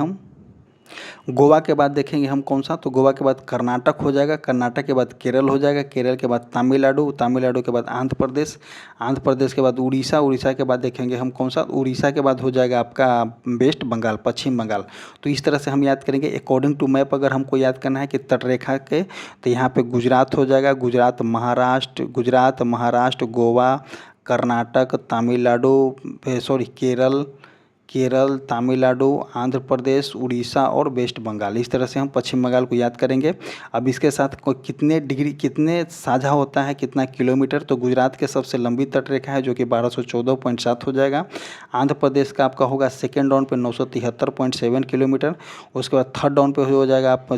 Speaker 1: हम कौन सा, तो गोवा के बाद कर्नाटक हो जाएगा, कर्नाटक के बाद केरल हो जाएगा, केरल के बाद तमिलनाडु, तमिलनाडु के बाद आंध्र प्रदेश, आंध्र प्रदेश के बाद उड़ीसा, उड़ीसा के बाद देखेंगे हम कौन सा, उड़ीसा के बाद हो जाएगा आपका वेस्ट बंगाल, पश्चिम बंगाल। तो इस तरह से हम याद करेंगे अकॉर्डिंग टू मैप। अगर हमको याद करना है कि तटरेखा के, तो यहाँ पे गुजरात हो जाएगा, गुजरात महाराष्ट्र, गोवा, कर्नाटक, तमिलनाडु, केरल, केरल, तमिलनाडु, आंध्र प्रदेश, उड़ीसा और वेस्ट बंगाल। इस तरह से हम पश्चिम बंगाल को याद करेंगे। अब इसके साथ कितने डिग्री, कितने साझा होता है, कितना किलोमीटर, तो गुजरात के सबसे लंबी तट रेखा है जो कि 1214.7 हो जाएगा। आंध्र प्रदेश का आपका होगा सेकेंड डाउन पे 973.7 किलोमीटर। उसके बाद थर्ड डाउन पे हो जाएगा आप,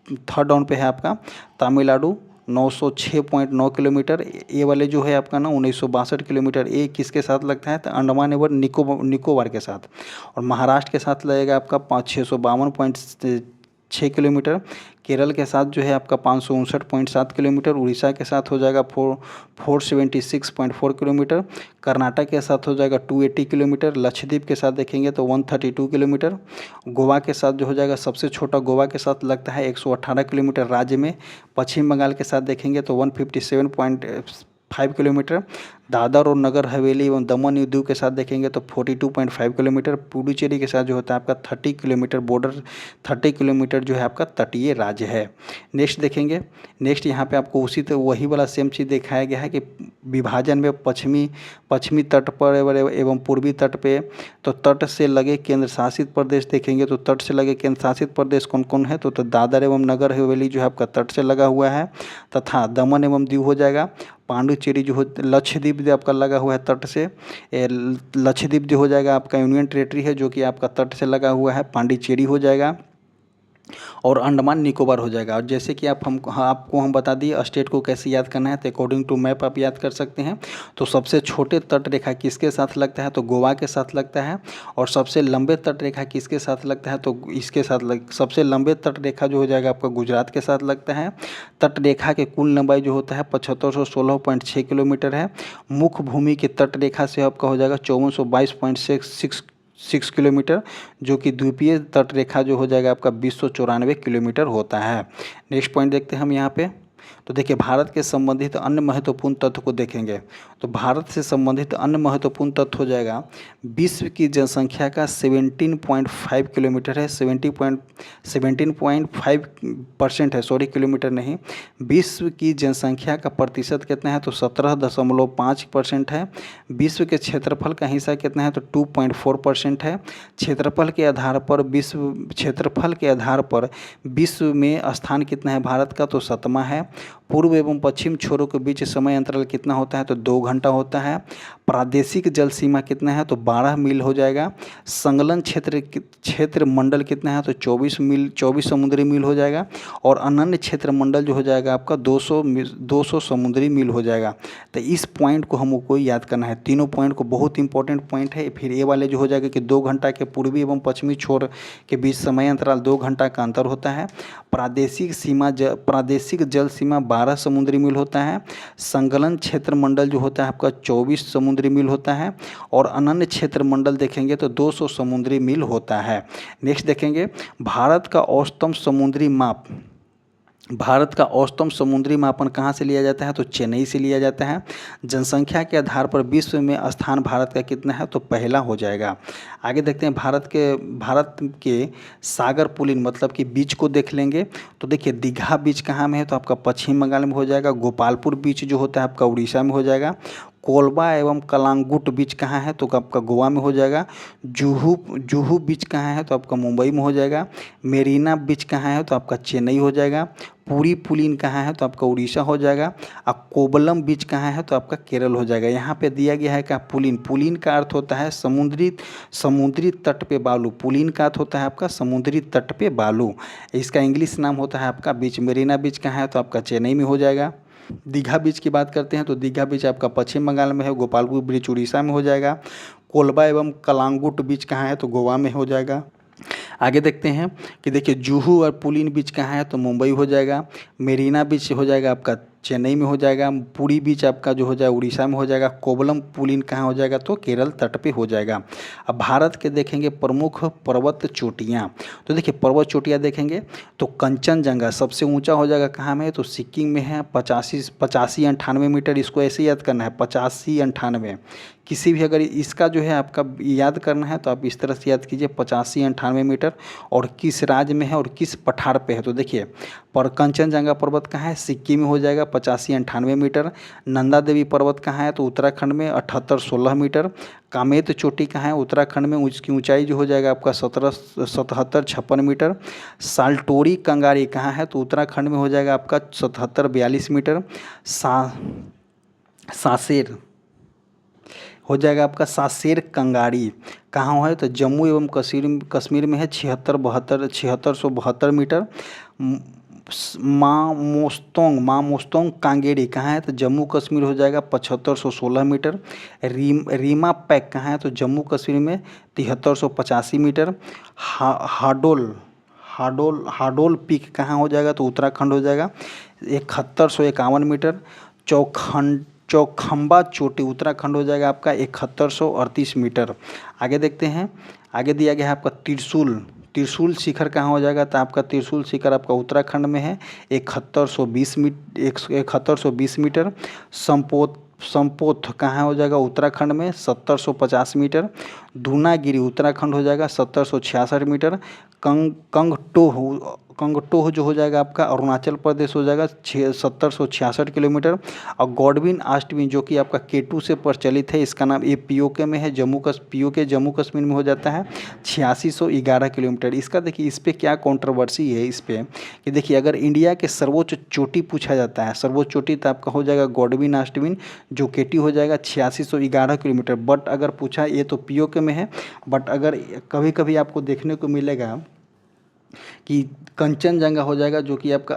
Speaker 1: थर्ड डाउन पे है आपका तमिलनाडु 906.9 किलोमीटर। ये वाले जो है आपका ना 1962 किलोमीटर। ये किसके साथ लगता है, तो अंडमान एवं निकोबार के साथ। और महाराष्ट्र के साथ लगेगा आपका 652.6 किलोमीटर। केरल के साथ जो है आपका 559.7 किलोमीटर। उड़ीसा के साथ हो जाएगा 476.4 किलोमीटर। कर्नाटक के साथ हो जाएगा 280 किलोमीटर। लक्षद्वीप के साथ देखेंगे तो 132 किलोमीटर। गोवा के साथ जो हो जाएगा, सबसे छोटा गोवा के साथ लगता है 118 किलोमीटर राज्य में। पश्चिम बंगाल के साथ देखेंगे तो 157.5 किलोमीटर। दादर और नगर हवेली एवं दमन और दीव के साथ देखेंगे तो 42.5 किलोमीटर। पुडुचेरी के साथ जो होता है आपका 30 किलोमीटर बॉर्डर, 30 किलोमीटर जो है आपका तटीय राज्य है। नेक्स्ट देखेंगे, नेक्स्ट यहाँ पे आपको उसी तो वही वाला सेम चीज़ दिखाया गया है कि विभाजन में पश्चिमी तट पर एवं पूर्वी तट पे, तो तट से लगे केंद्र शासित प्रदेश देखेंगे तो तट से लगे केंद्र शासित प्रदेश कौन कौन है, तो दादर एवं नगर हवेली जो है आपका तट से लगा हुआ है, तथा दमन एवं दीव हो जाएगा। पांडुचेरी जो हो, लक्षद्वीप जो आपका लगा हुआ है तट से, लक्षद्वीप जो हो जाएगा आपका यूनियन टेरेटरी है जो कि आपका तट से लगा हुआ है, पांडिचेरी हो जाएगा। और अंडमान निकोबार हो जाएगा। और जैसे कि आपको हम बता दिए स्टेट को कैसे याद करना है, तो अकॉर्डिंग टू मैप आप याद कर सकते हैं। तो सबसे छोटे तट रेखा किसके साथ लगता है, तो गोवा के साथ लगता है। और सबसे लंबे तट रेखा किसके साथ लगता है, तो इसके साथ सबसे लंबे तट रेखा जो हो जाएगा आपका गुजरात के साथ लगता है। तट रेखा के कुल लंबाई जो होता है 7516.6 किलोमीटर है। मुख्य भूमि के तट रेखा से आपका हो जाएगा 5422.6 किलोमीटर, जो कि द्वीपीय तट रेखा जो हो जाएगा आपका 2094 किलोमीटर होता है। नेक्स्ट पॉइंट देखते हैं हम यहाँ पे। तो देखिए भारत के संबंधित अन्य महत्वपूर्ण तथ्य को देखेंगे। तो भारत से संबंधित अन्य महत्वपूर्ण तथ्य हो जाएगा, विश्व की जनसंख्या का 17.5 किलोमीटर है, 17.5% है, सॉरी किलोमीटर नहीं। विश्व की जनसंख्या का प्रतिशत कितना है, तो 17.5% है। विश्व के क्षेत्रफल का हिस्सा कितना है, तो 2.4% है। क्षेत्रफल के आधार पर विश्व में स्थान कितना है भारत का, तो 7वां है। पूर्व एवं पश्चिम छोरों के बीच समय अंतराल कितना होता है, तो 2 घंटा होता है। प्रादेशिक जल सीमा कितना है, तो 12 मील हो जाएगा। संलग्न क्षेत्र मंडल कितना है, तो 24 समुद्री मील हो जाएगा। और अनन्य क्षेत्र मंडल जो हो जाएगा आपका 200 समुद्री मील हो जाएगा। तो इस पॉइंट को हमको याद करना है, तीनों पॉइंट को, बहुत इंपॉर्टेंट पॉइंट है। फिर ये वाले जो हो जाएगा कि 2 घंटा के पूर्वी एवं पश्चिमी छोर के बीच समय अंतराल 2 घंटा का अंतर होता है। प्रादेशिक जल सीमा 12 समुद्री मील होता है। संलग्न क्षेत्र मंडल जो होता है आपका 24 समुद्री मील होता है। और अनन्य क्षेत्र मंडल देखेंगे तो 200 समुद्री मील होता है। नेक्स्ट देखेंगे भारत का औसतम समुद्री मापन कहाँ से लिया जाता है, तो चेन्नई से लिया जाता है। जनसंख्या के आधार पर विश्व में स्थान भारत का कितना है, तो पहला हो जाएगा। आगे देखते हैं भारत के सागर पुलिन मतलब कि बीच को देख लेंगे। तो देखिए दीघा बीच कहाँ में है, तो आपका पश्चिम बंगाल में हो जाएगा। गोपालपुर बीच जो होता है आपका उड़ीसा में हो जाएगा। कोलबा एवं कलांगुट बीच कहाँ है, तो आपका गोवा में हो जाएगा। जुहू बीच कहाँ है, तो आपका मुंबई में हो जाएगा। मेरीना बीच कहाँ है, तो आपका चेन्नई हो जाएगा। पूरी पुलिन कहाँ है, तो आपका उड़ीसा हो जाएगा। और कोवलम बीच कहाँ है, तो आपका केरल हो जाएगा। यहाँ पे दिया गया है क्या, पुलिन का अर्थ होता है समुद्री तट पे बालू। पुलिन का अर्थ होता है आपका समुद्री तट पे बालू। इसका इंग्लिश नाम होता है आपका बीच। मेरीना बीच कहाँ है, तो आपका चेन्नई में हो जाएगा। दीघा बीच की बात करते हैं तो दीघा बीच आपका पश्चिम बंगाल में है। गोपालपुर बीच उड़ीसा में हो जाएगा। कोलबा एवं कलांगुट बीच कहाँ है, तो गोवा में हो जाएगा। आगे देखते हैं कि देखिए जुहू और पुलिन बीच कहाँ है, तो मुंबई हो जाएगा। मेरीना बीच हो जाएगा आपका चेन्नई में हो जाएगा। पुरी बीच आपका जो हो जाएगा उड़ीसा में हो जाएगा। कोवलम पुलिन कहाँ हो जाएगा, तो केरल तट पे हो जाएगा। अब भारत के देखेंगे प्रमुख पर्वत चोटियाँ। तो देखिए पर्वत चोटियाँ देखेंगे तो कंचनजंगा सबसे ऊंचा हो जाएगा कहाँ में, तो सिक्किम में है। 85-98 मीटर, इसको ऐसे याद करना है 85-98। किसी भी अगर इसका जो है आपका याद करना है तो आप इस तरह से याद कीजिए 85-98 मीटर, और किस राज्य में है और किस पठार पे है। तो देखिए पर कंचनजंगा पर्वत कहाँ है, सिक्किम में हो जाएगा 85-98 मीटर। नंदा देवी पर्वत कहाँ है, तो उत्तराखंड में 78-16 मीटर। कामेत चोटी कहाँ है, उत्तराखंड में, उसकी ऊंचाई जो हो जाएगा आपका 77-56 मीटर। साल्टोरी कंगारी कहाँ है, तो उत्तराखंड में हो जाएगा आपका 77-42 मीटर। सासेर हो जाएगा आपका सासेर कंगारी कहाँ है, तो जम्मू एवं कश्मीर में है 7672 मीटर। मामोस्तोंग कांगेरी कहाँ है, तो जम्मू कश्मीर हो जाएगा 7516 मीटर। रीमा पैक कहाँ है, तो जम्मू कश्मीर में 7385 मीटर। हाडोल पीक कहाँ हो जाएगा, तो उत्तराखंड हो जाएगा 7151 मीटर। चौखंबा चोटी उत्तराखंड हो जाएगा आपका 7138 मीटर। आगे देखते हैं, आगे दिया गया है आपका त्रिशूल शिखर कहाँ हो जाएगा, तो आपका त्रिशूल शिखर आपका उत्तराखंड में है 7120 मीटर। संपोथ कहाँ हो जाएगा, उत्तराखंड में 7050 मीटर। दूनागिरी उत्तराखंड हो जाएगा 7066 मीटर। कंगटोह जो हो जाएगा आपका अरुणाचल प्रदेश हो जाएगा 7066 किलोमीटर। और गॉडविन आस्टविन जो कि आपका K2 से प्रचलित है, इसका नाम ये पीओके में है, पीओके जम्मू कश्मीर में हो जाता है 8611 किलोमीटर। इसका देखिए इस पर क्या कंट्रोवर्सी है इस पर कि देखिए अगर इंडिया के सर्वोच्च चोटी पूछा जाता है, सर्वोच्च चोटी तो आपका हो जाएगा गॉडविन आस्टविन जो K2 हो जाएगा 8611 किलोमीटर। बट अगर पूछा, ये तो पीओके में है, बट अगर कभी कभी आपको देखने को मिलेगा कि कंचनजंगा हो जाएगा जो कि आपका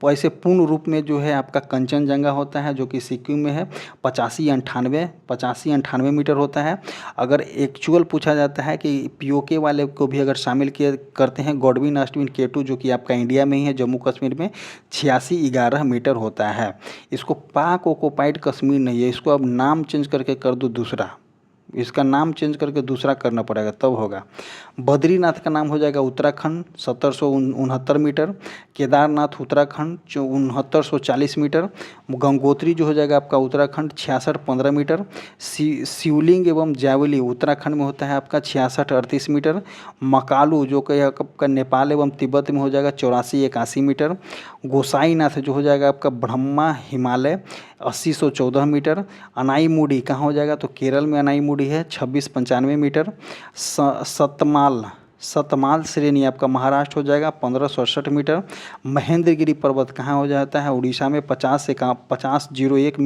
Speaker 1: ऐसे पूर्ण रूप में जो है आपका कंचनजंगा होता है जो कि सिक्किम में है 85-98 मीटर होता है। अगर एक्चुअल पूछा जाता है कि पीओके वाले को भी अगर शामिल किए करते हैं गॉडविन आस्टविन K2 जो कि आपका इंडिया में ही है, जम्मू कश्मीर में 8611 मीटर होता है। इसको पाक ऑक्युपाइड कश्मीर नहीं है, इसको अब नाम चेंज करके कर दो दूसरा, इसका नाम चेंज करके दूसरा करना पड़ेगा तब होगा। बद्रीनाथ का नाम हो जाएगा उत्तराखंड 7069 मीटर। केदारनाथ उत्तराखंड 6940 मीटर। गंगोत्री जो हो जाएगा आपका उत्तराखंड 6615 मीटर। शिवलिंग एवं जावली उत्तराखंड में होता है आपका 6638 मीटर। मकालू जो कि आपका नेपाल एवं तिब्बत में हो जाएगा 8481 मीटर। गोसाईनाथ जो हो जाएगा आपका ब्रह्मा हिमालय 8014 मीटर। अनाईमुडी कहाँ हो जाएगा, तो केरल में अनाईमुडी है 2695 मीटर। सतमाल श्रेणी आपका महाराष्ट्र हो जाएगा 1567 मीटर। महेंद्रगिरी पर्वत कहाँ हो जाता है, उड़ीसा में 1501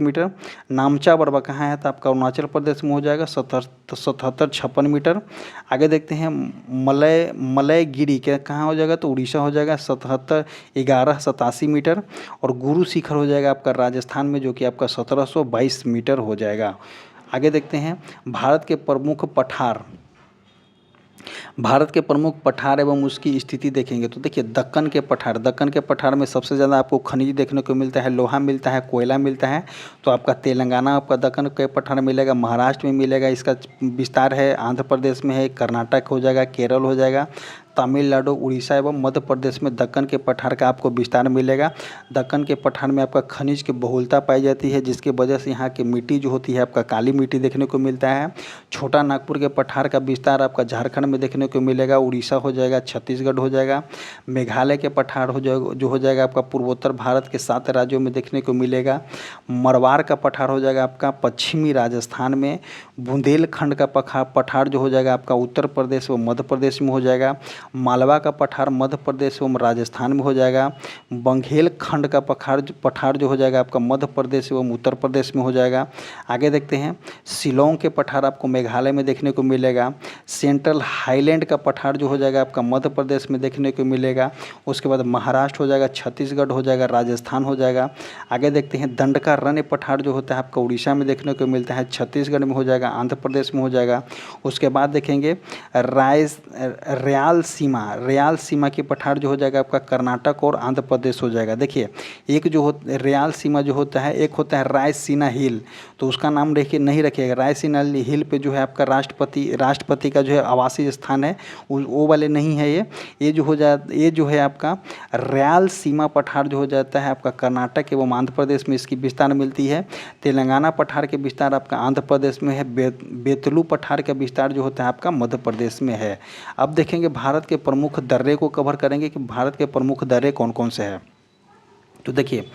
Speaker 1: मीटर। नामचा बरवा कहाँ है, तो आपका अरुणाचल प्रदेश में हो जाएगा 7756 मीटर। आगे देखते हैं मलयगिरी क्या कहाँ हो जाएगा, तो उड़ीसा हो जाएगा 1187 मीटर। और गुरु शिखर हो जाएगा आपका राजस्थान में जो कि आपका 1722 मीटर हो जाएगा। आगे देखते हैं भारत के प्रमुख पठार एवं उसकी स्थिति देखेंगे तो देखिए दक्कन के पठार में सबसे ज़्यादा आपको खनिज देखने को मिलता है, लोहा मिलता है, कोयला मिलता है। तो आपका तेलंगाना आपका दक्कन के पठार मिलेगा, महाराष्ट्र में मिलेगा, इसका विस्तार है, आंध्र प्रदेश में है, कर्नाटक हो जाएगा, केरल हो जाएगा, तमिलनाडु, उड़ीसा एवं मध्य प्रदेश में दक्कन के पठार का आपको विस्तार मिलेगा। दक्कन के पठार में आपका खनिज की बहुलता पाई जाती है जिसकी वजह से यहाँ की मिट्टी जो होती है आपका काली मिट्टी देखने को मिलता है। छोटा नागपुर के पठार का विस्तार आपका झारखंड में देखने को मिलेगा, उड़ीसा हो जाएगा, छत्तीसगढ़ हो जाएगा। मेघालय के पठार जो हो जाएगा आपका पूर्वोत्तर भारत के 7 राज्यों में देखने को मिलेगा। मरवार का पठार हो जाएगा आपका पश्चिमी राजस्थान में। बुंदेलखंड का पठार जो हो जाएगा आपका उत्तर प्रदेश व मध्य प्रदेश में हो जाएगा। मालवा का पठार मध्य प्रदेश एवं राजस्थान में हो जाएगा। बंघेलखंड का पठार जो हो जाएगा आपका मध्य प्रदेश एवं उत्तर प्रदेश में हो जाएगा। आगे देखते हैं शिलोंग के पठार आपको मेघालय में देखने को मिलेगा। सेंट्रल हाईलैंड का पठार जो हो जाएगा आपका मध्य प्रदेश में देखने को मिलेगा। उसके बाद महाराष्ट्र हो जाएगा, छत्तीसगढ़ हो जाएगा, राजस्थान हो जाएगा। आगे देखते हैं दंडकारण्य पठार जो होता है आपका उड़ीसा में देखने को मिलता है, छत्तीसगढ़ में हो जाएगा, आंध्र प्रदेश में हो जाएगा। उसके बाद देखेंगे रेयाल सीमा के पठार जो हो जाएगा आपका कर्नाटक और आंध्र प्रदेश हो जाएगा। देखिए एक जो रेयाल सीमा जो होता है, एक होता है रायसीना हिल, तो उसका नाम देखिए नहीं रखिएगा। रायसीना हिल पे जो है आपका राष्ट्रपति का जो है आवासीय स्थान है, वो वाले नहीं है ये जो है आपका रेयाल सीमा पठार जो हो जाता है आपका कर्नाटक एवं आंध्र प्रदेश में इसकी विस्तार मिलती है। तेलंगाना पठार के विस्तार आपका आंध्र प्रदेश में है। बेतलू पठार का विस्तार जो होता है आपका मध्य प्रदेश में है। अब देखेंगे भारत के प्रमुख दर्रे को कवर करेंगे कि भारत के प्रमुख दर्रे कौन कौन से हैं। तो देखिए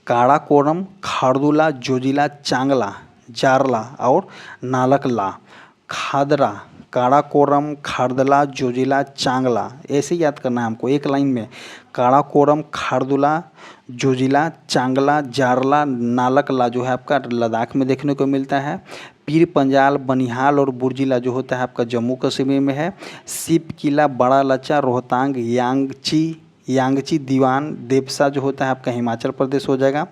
Speaker 1: काराकोरम, खारदुला, जोजिला, चांगला, जारला और नालकला। खादरा, काराकोरम, खारदला, जोजिला, चांगला, ऐसे याद करना है हमको एक लाइन में। काराकोरम, खारदुला, जोजिला, चांगला, जारला, नालकला जो है आपका लद्दाख में देखने को मिलता है। पीर पंजाल, बनिहाल और बुर्जिला जो होता है आपका जम्मू कश्मीर में है। सिप किला, बड़ा लच्चा, रोहतांग, यांगची दीवान, देवसा जो होता है आपका हिमाचल प्रदेश हो जाएगा।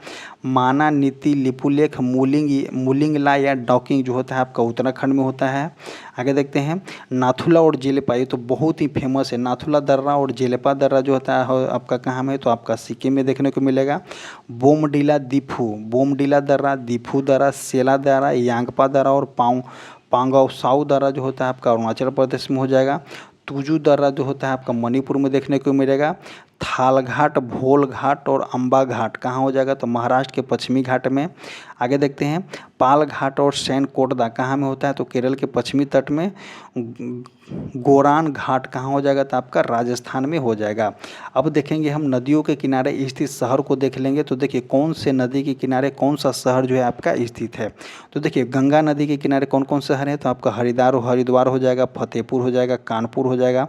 Speaker 1: माना, नीति, लिपुलेख, मुलिंगला या डॉकिंग जो होता है आपका उत्तराखंड में होता है। आगे देखते हैं नाथुला और जेलेपा, ये तो बहुत ही फेमस है। नाथुला दर्रा और जेलेपा दर्रा जो होता है आपका कहाँ में, तो आपका सिक्किम में देखने को मिलेगा। बोमडीला दर्रा, दीफू दर्रा, सेला दर्रा, यांगपा दर्रा और पांगोसाउ दर्रा जो होता है आपका अरुणाचल प्रदेश में हो जाएगा। तुजू दर्रा जो होता है आपका मणिपुर में देखने को मिलेगा। थाल घाट, भोल घाट और अम्बा घाट कहाँ हो जाएगा, तो महाराष्ट्र के पश्चिमी घाट में। आगे देखते हैं पाल घाट और सैन कोटदा कहाँ में होता है, तो केरल के पश्चिमी तट में। गोरान घाट कहाँ हो जाएगा, तो आपका राजस्थान में हो जाएगा। अब देखेंगे हम नदियों के किनारे स्थित शहर को देख लेंगे। तो देखिए कौन से नदी के किनारे कौन सा शहर जो है आपका स्थित है। तो देखिए गंगा नदी के किनारे कौन कौन शहर है, तो आपका हरिद्वार हो जाएगा, फतेहपुर हो जाएगा, कानपुर हो जाएगा,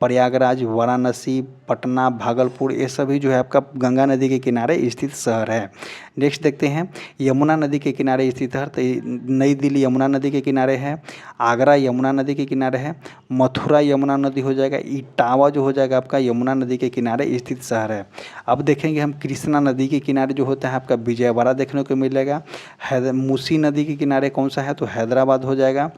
Speaker 1: प्रयागराज, वाराणसी, पटना, भागलपुर, ये सभी जो है आपका गंगा नदी के किनारे स्थित शहर है। नेक्स्ट देखते हैं यमुना नदी के किनारे स्थित है, तो नई दिल्ली यमुना नदी के किनारे है। आगरा यमुना नदी के किनारे है। मथुरा यमुना नदी हो जाएगा। इटावा जो हो जाएगा आपका यमुना नदी के किनारे स्थित शहर है। अब देखेंगे हम कृष्णा नदी के किनारे जो होता है आपका विजयवाड़ा देखने को मिलेगा। मूसी नदी के किनारे कौन सा है, तो हैदराबाद हो जाएगा।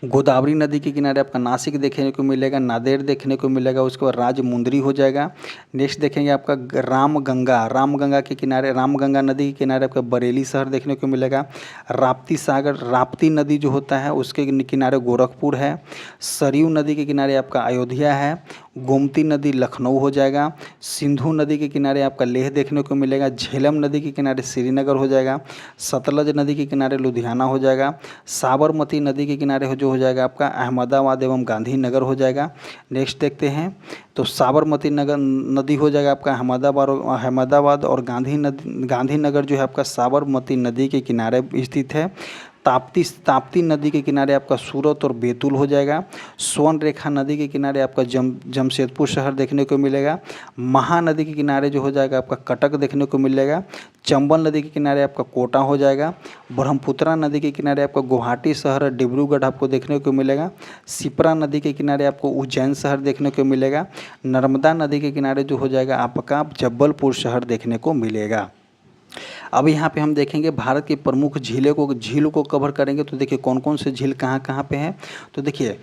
Speaker 1: गोदावरी नदी के किनारे आपका नासिक देखने को मिलेगा, नांदेड़ देखने को मिलेगा, उसके बाद राजमुंदरी हो जाएगा। नेक्स्ट देखेंगे आपका रामगंगा के किनारे, रामगंगा नदी के किनारे आपका बरेली शहर देखने को मिलेगा। राप्ती नदी जो होता है उसके किनारे गोरखपुर है। सरयू नदी के किनारे आपका अयोध्या है। गोमती नदी लखनऊ हो जाएगा। सिंधु नदी के किनारे आपका लेह देखने को मिलेगा। झेलम नदी के किनारे श्रीनगर हो जाएगा। सतलज नदी के किनारे लुधियाना हो जाएगा। साबरमती नदी के किनारे जो हो जाएगा आपका अहमदाबाद एवं गांधीनगर हो जाएगा। नेक्स्ट देखते हैं तो साबरमती नदी हो जाएगा आपका अहमदाबाद और गांधीनगर जो है आपका साबरमती नदी के किनारे स्थित है। ताप्ती नदी के किनारे आपका सूरत और बैतूल हो जाएगा। स्वर्ण रेखा नदी के किनारे आपका जमशेदपुर शहर देखने को मिलेगा। महानदी के किनारे जो हो जाएगा आपका कटक देखने को मिलेगा। चंबल नदी के किनारे आपका कोटा हो जाएगा। ब्रह्मपुत्रा नदी के किनारे आपका गुवाहाटी शहर डिब्रूगढ़ आपको देखने को मिलेगा। शिप्रा नदी के किनारे आपको उज्जैन शहर देखने को मिलेगा। नर्मदा नदी के किनारे जो हो जाएगा आपका जबलपुर शहर देखने को मिलेगा। अब यहाँ पे हम देखेंगे भारत की प्रमुख झीलों को कवर करेंगे। तो देखिए कौन कौन से झील कहाँ कहाँ पे हैं। तो देखिए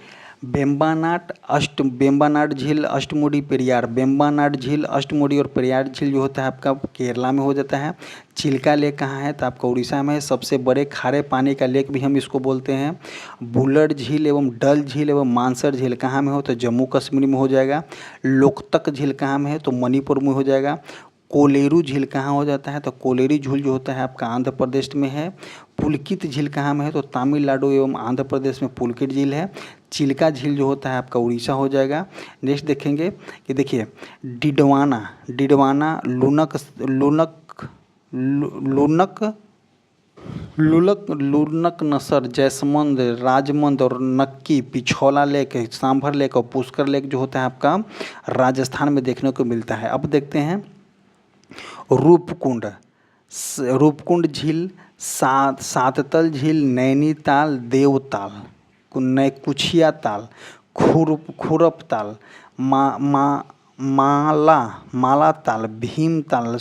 Speaker 1: बेम्बानाड झील, अष्टमुडी, पेरियार। बेम्बानाड झील, अष्टमुडी और पेरियार झील जो होता है आपका केरला में हो जाता है। चिल्का लेक कहाँ है, तो आपका उड़ीसा में है। सबसे बड़े खारे पानी का लेक भी हम इसको बोलते हैं। बुलर झील एवं डल झील एवं मानसर झील कहाँ में हो, तो जम्मू कश्मीर में हो जाएगा। लोकतक झील कहाँ में है, तो मणिपुर में हो जाएगा। कोलेरू झील कहाँ हो जाता है, तो कोलेरी झील जो होता है आपका आंध्र प्रदेश में है। पुलकित झील कहाँ में है, तो तमिलनाडु एवं आंध्र प्रदेश में पुलकित झील है। चिल्का झील जो होता है आपका उड़ीसा हो जाएगा। नेक्स्ट देखेंगे कि देखिए डिडवाना, लुनक नसर, जैसमंद, राजमंद और नक्की, पिछौला लेक, सांभर लेक और पुष्कर लेक जो होता है आपका राजस्थान में देखने को मिलता है। अब देखते हैं रूपकुंड झील, साततल झील, नैनीताल, देवताल, कुछिया ताल, खुरप ताल, माला ताल, भीम ताल,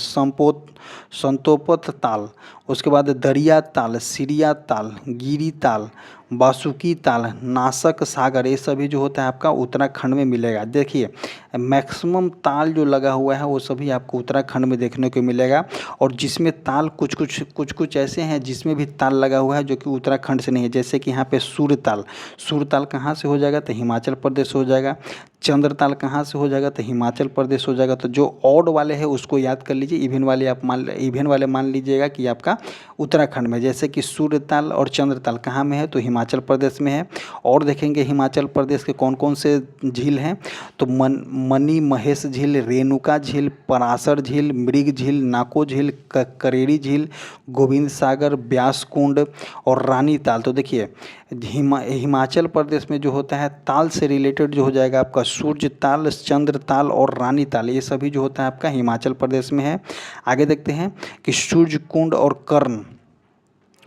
Speaker 1: संतोपत ताल, उसके बाद दरिया ताल, सिरिया ताल, गिरी ताल, बासुकी ताल, नासक सागर, ये सभी जो होता है आपका उत्तराखंड में मिलेगा। देखिए मैक्सिमम ताल जो लगा हुआ है वो सभी आपको उत्तराखंड में देखने को मिलेगा। और जिसमें ताल कुछ कुछ ऐसे हैं जिसमें भी ताल लगा हुआ है जो कि उत्तराखंड से नहीं है। जैसे कि यहाँ पे सूरताल, सूरताल कहाँ से हो जाएगा तो हिमाचल प्रदेश हो जाएगा। चंद्रताल कहाँ से हो जाएगा तो हिमाचल प्रदेश हो जाएगा। तो जो ऑड वाले हैं उसको याद कर लीजिए, इवन वाले मान लीजिएगा कि आपका उत्तराखंड में। जैसे कि सूर्यताल और चंद्रताल कहाँ में है तो हिमाचल प्रदेश में है। और देखेंगे हिमाचल प्रदेश के कौन कौन से झील हैं तो मणि महेश झील, रेणुका झील, पराशर झील, मृग झील, नाको झील, करेरी झील, गोविंद सागर, ब्यास कुंड और रानी ताल। तो देखिए हिमाचल प्रदेश में जो होता है ताल से रिलेटेड जो हो जाएगा आपका सूर्य ताल, चंद्र ताल और रानी ताल, ये सभी जो होता है आपका हिमाचल प्रदेश में है। आगे देखते हैं कि सूर्य कुंड और कर्ण,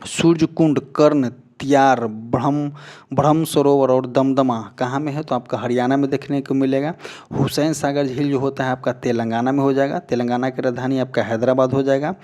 Speaker 1: सूर्य कुंड, कर्ण, त्यार, ब्रह्म सरोवर और दमदमा कहाँ में है तो आपका हरियाणा में देखने को मिलेगा। हुसैन सागर झील जो होता है आपका तेलंगाना में हो जाएगा। तेलंगाना की राजधानी आपका हैदराबाद हो जाएगा।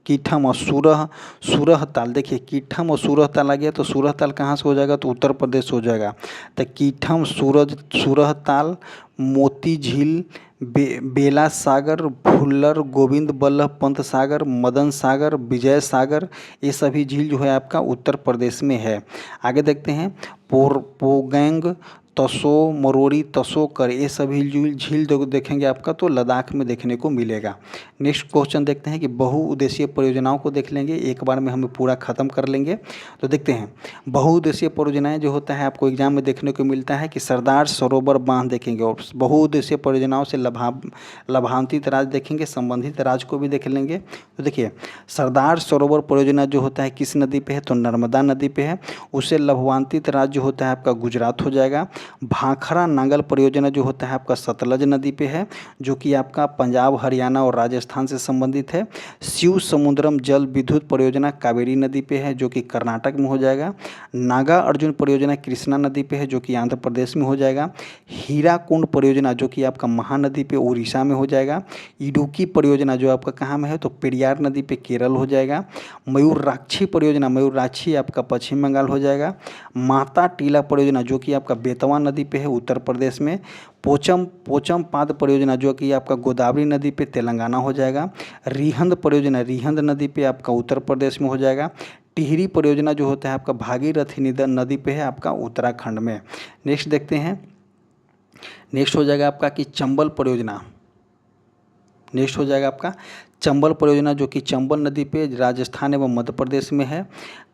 Speaker 1: कीठम और सूरह ताल, देखिए कीठम और सूरह ताल आ गया तो सूरह ताल कहाँ से हो जाएगा तो उत्तर प्रदेश हो जाएगा। तो कीठम, सूरह ताल, मोती झील, बेला सागर, भुल्लर, गोविंद बल्लभ पंत सागर, मदन सागर, विजय सागर, ये सभी झील जो है आपका उत्तर प्रदेश में है। आगे देखते हैं पोगैंग, तसो, मरोड़ी, तसोकर, ये सभी झील देखेंगे आपका तो लद्दाख में देखने को मिलेगा। नेक्स्ट क्वेश्चन देखते हैं कि बहुउद्देशीय परियोजनाओं को देख लेंगे, एक बार में हम पूरा ख़त्म कर लेंगे। तो देखते हैं बहुउद्देशीय परियोजनाएं जो होता है आपको एग्जाम में देखने को मिलता है कि सरदार सरोवर बांध देखेंगे। और बहुउद्देशीय परियोजनाओं से लाभान्वित राज्य देखेंगे, संबंधित राज्य को भी देख लेंगे। तो देखिए सरदार सरोवर परियोजना जो होता है किस नदी पे है तो नर्मदा नदी पे है। उससे लाभान्वित राज्य जो होता है आपका गुजरात हो जाएगा। भाखड़ा नांगल परियोजना जो होता है आपका सतलज नदी पे है जो कि आपका पंजाब, हरियाणा और राजस्थान से संबंधित है। शिव समुद्रम जल विद्युत परियोजना कावेरी नदी पे है जो कि कर्नाटक में हो जाएगा। नागा अर्जुन परियोजना कृष्णा नदी पे है जो कि आंध्र प्रदेश में हो जाएगा। हीराकुंड परियोजना जो कि आपका महानदी पे उड़ीसा में हो जाएगा। इडुक्की परियोजना जो आपका कहाँ में है तो पेरियार नदी पे केरल हो जाएगा। मयूराक्षी परियोजना, मयूराक्षी आपका पश्चिम बंगाल हो जाएगा। माता टीला परियोजना जो कि आपका बेतवा नदी पे है उत्तर प्रदेश में। पोचम पाद परियोजना जो कि आपका गोदावरी नदी पे तेलंगाना हो जाएगा। रिहंद परियोजना रिहंद नदी पे आपका उत्तर प्रदेश में हो जाएगा। टिहरी परियोजना जो होता है आपका भागीरथी नदी पे है आपका उत्तराखंड में। नेक्स्ट देखते हैं, नेक्स्ट हो जाएगा आपका कि चंबल परियोजना। नेक्स्ट हो जाएगा आपका चंबल परियोजना जो कि चंबल नदी पे राजस्थान एवं मध्य प्रदेश में है।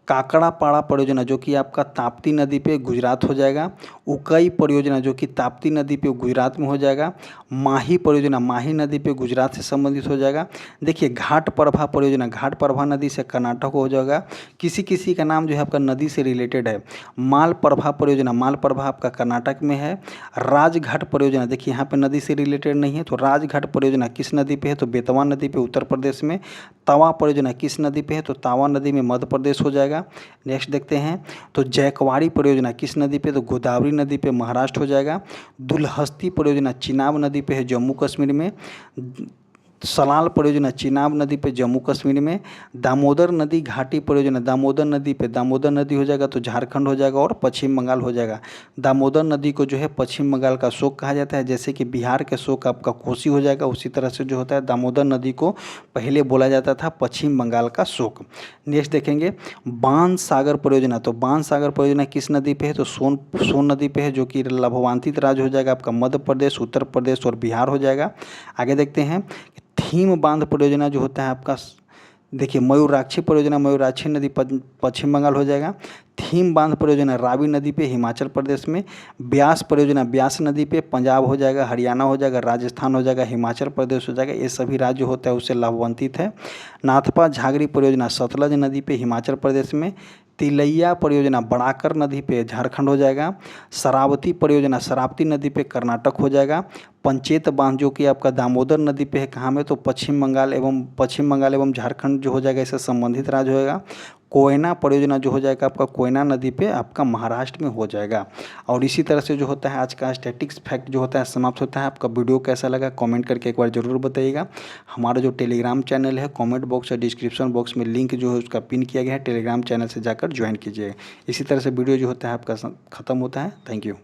Speaker 1: काकड़ापाड़ा परियोजना जो कि आपका ताप्ती नदी पे गुजरात हो जाएगा। उकई परियोजना जो कि ताप्ती नदी पे गुजरात में हो जाएगा। माही परियोजना माही नदी पे गुजरात से संबंधित हो जाएगा। देखिए घाट प्रभा परियोजना घाट प्रभा नदी से कर्नाटक हो जाएगा। किसी किसी का नाम जो है आपका नदी से रिलेटेड है। माल प्रभा परियोजना माल प्रभा आपका कर्नाटक में है। राजघाट परियोजना देखिए यहाँ पे नदी से रिलेटेड नहीं है तो राजघाट परियोजना किस नदी पे है तो बेतवा नदी पे उत्तर प्रदेश में। तवा परियोजना किस नदी पे है तो तावा नदी में मध्य प्रदेश हो जाएगा। नेक्स्ट देखते हैं तो जयकवाड़ी परियोजना किस नदी पे तो गोदावरी नदी पे महाराष्ट्र हो जाएगा। दुलहस्ती परियोजना चिनाब नदी पे है जम्मू कश्मीर में। सलाल परियोजना चिनाब नदी पे जम्मू कश्मीर में। दामोदर नदी घाटी परियोजना दामोदर नदी पे दामोदर नदी हो जाएगा तो झारखंड हो जाएगा और पश्चिम बंगाल हो जाएगा। दामोदर नदी को जो है पश्चिम बंगाल का शोक कहा जाता है। जैसे कि बिहार के शोक आपका कोसी हो जाएगा उसी तरह से जो होता है दामोदर नदी को पहले बोला जाता था पश्चिम बंगाल का शोक। नेक्स्ट देखेंगे बाण सागर परियोजना। तो बाण सागर परियोजना किस नदी पे है तो सोन नदी पे है जो कि लाभान्वित राज्य हो जाएगा आपका मध्य प्रदेश, उत्तर प्रदेश और बिहार हो जाएगा। आगे देखते हैं थीम बांध परियोजना जो होता है आपका देखिए मयूराक्षी परियोजना मयूराक्षी नदी पश्चिम बंगाल हो जाएगा। थीम बांध परियोजना रावी नदी पे हिमाचल प्रदेश में। ब्यास परियोजना ब्यास नदी पे पंजाब हो जाएगा, हरियाणा हो जाएगा, राजस्थान हो जाएगा, हिमाचल प्रदेश हो जाएगा। ये सभी राज्य होता है उससे लाभान्वित है। नाथपा झागरी परियोजना सतलज नदी पे हिमाचल प्रदेश में। तिलैया परियोजना बड़ाकर नदी पे झारखंड हो जाएगा। शरावती परियोजना शरावती नदी पे कर्नाटक हो जाएगा। पंचेत बांध जो कि आपका दामोदर नदी पे है, कहाँ में, तो पश्चिम बंगाल एवं झारखंड जो हो जाएगा इससे संबंधित राज्य होएगा। कोयना परियोजना जो हो जाएगा आपका कोयना नदी पे आपका महाराष्ट्र में हो जाएगा। और इसी तरह से जो होता है आज का स्टैटिक्स फैक्ट जो होता है समाप्त होता है। आपका वीडियो कैसा लगा कमेंट करके एक बार ज़रूर बताइएगा। हमारा जो टेलीग्राम चैनल है, कमेंट बॉक्स या डिस्क्रिप्शन बॉक्स में लिंक जो है उसका पिन किया गया है, टेलीग्राम चैनल से जाकर ज्वाइन कीजिए। इसी तरह से वीडियो जो होता है आपका ख़त्म होता है। Thank you.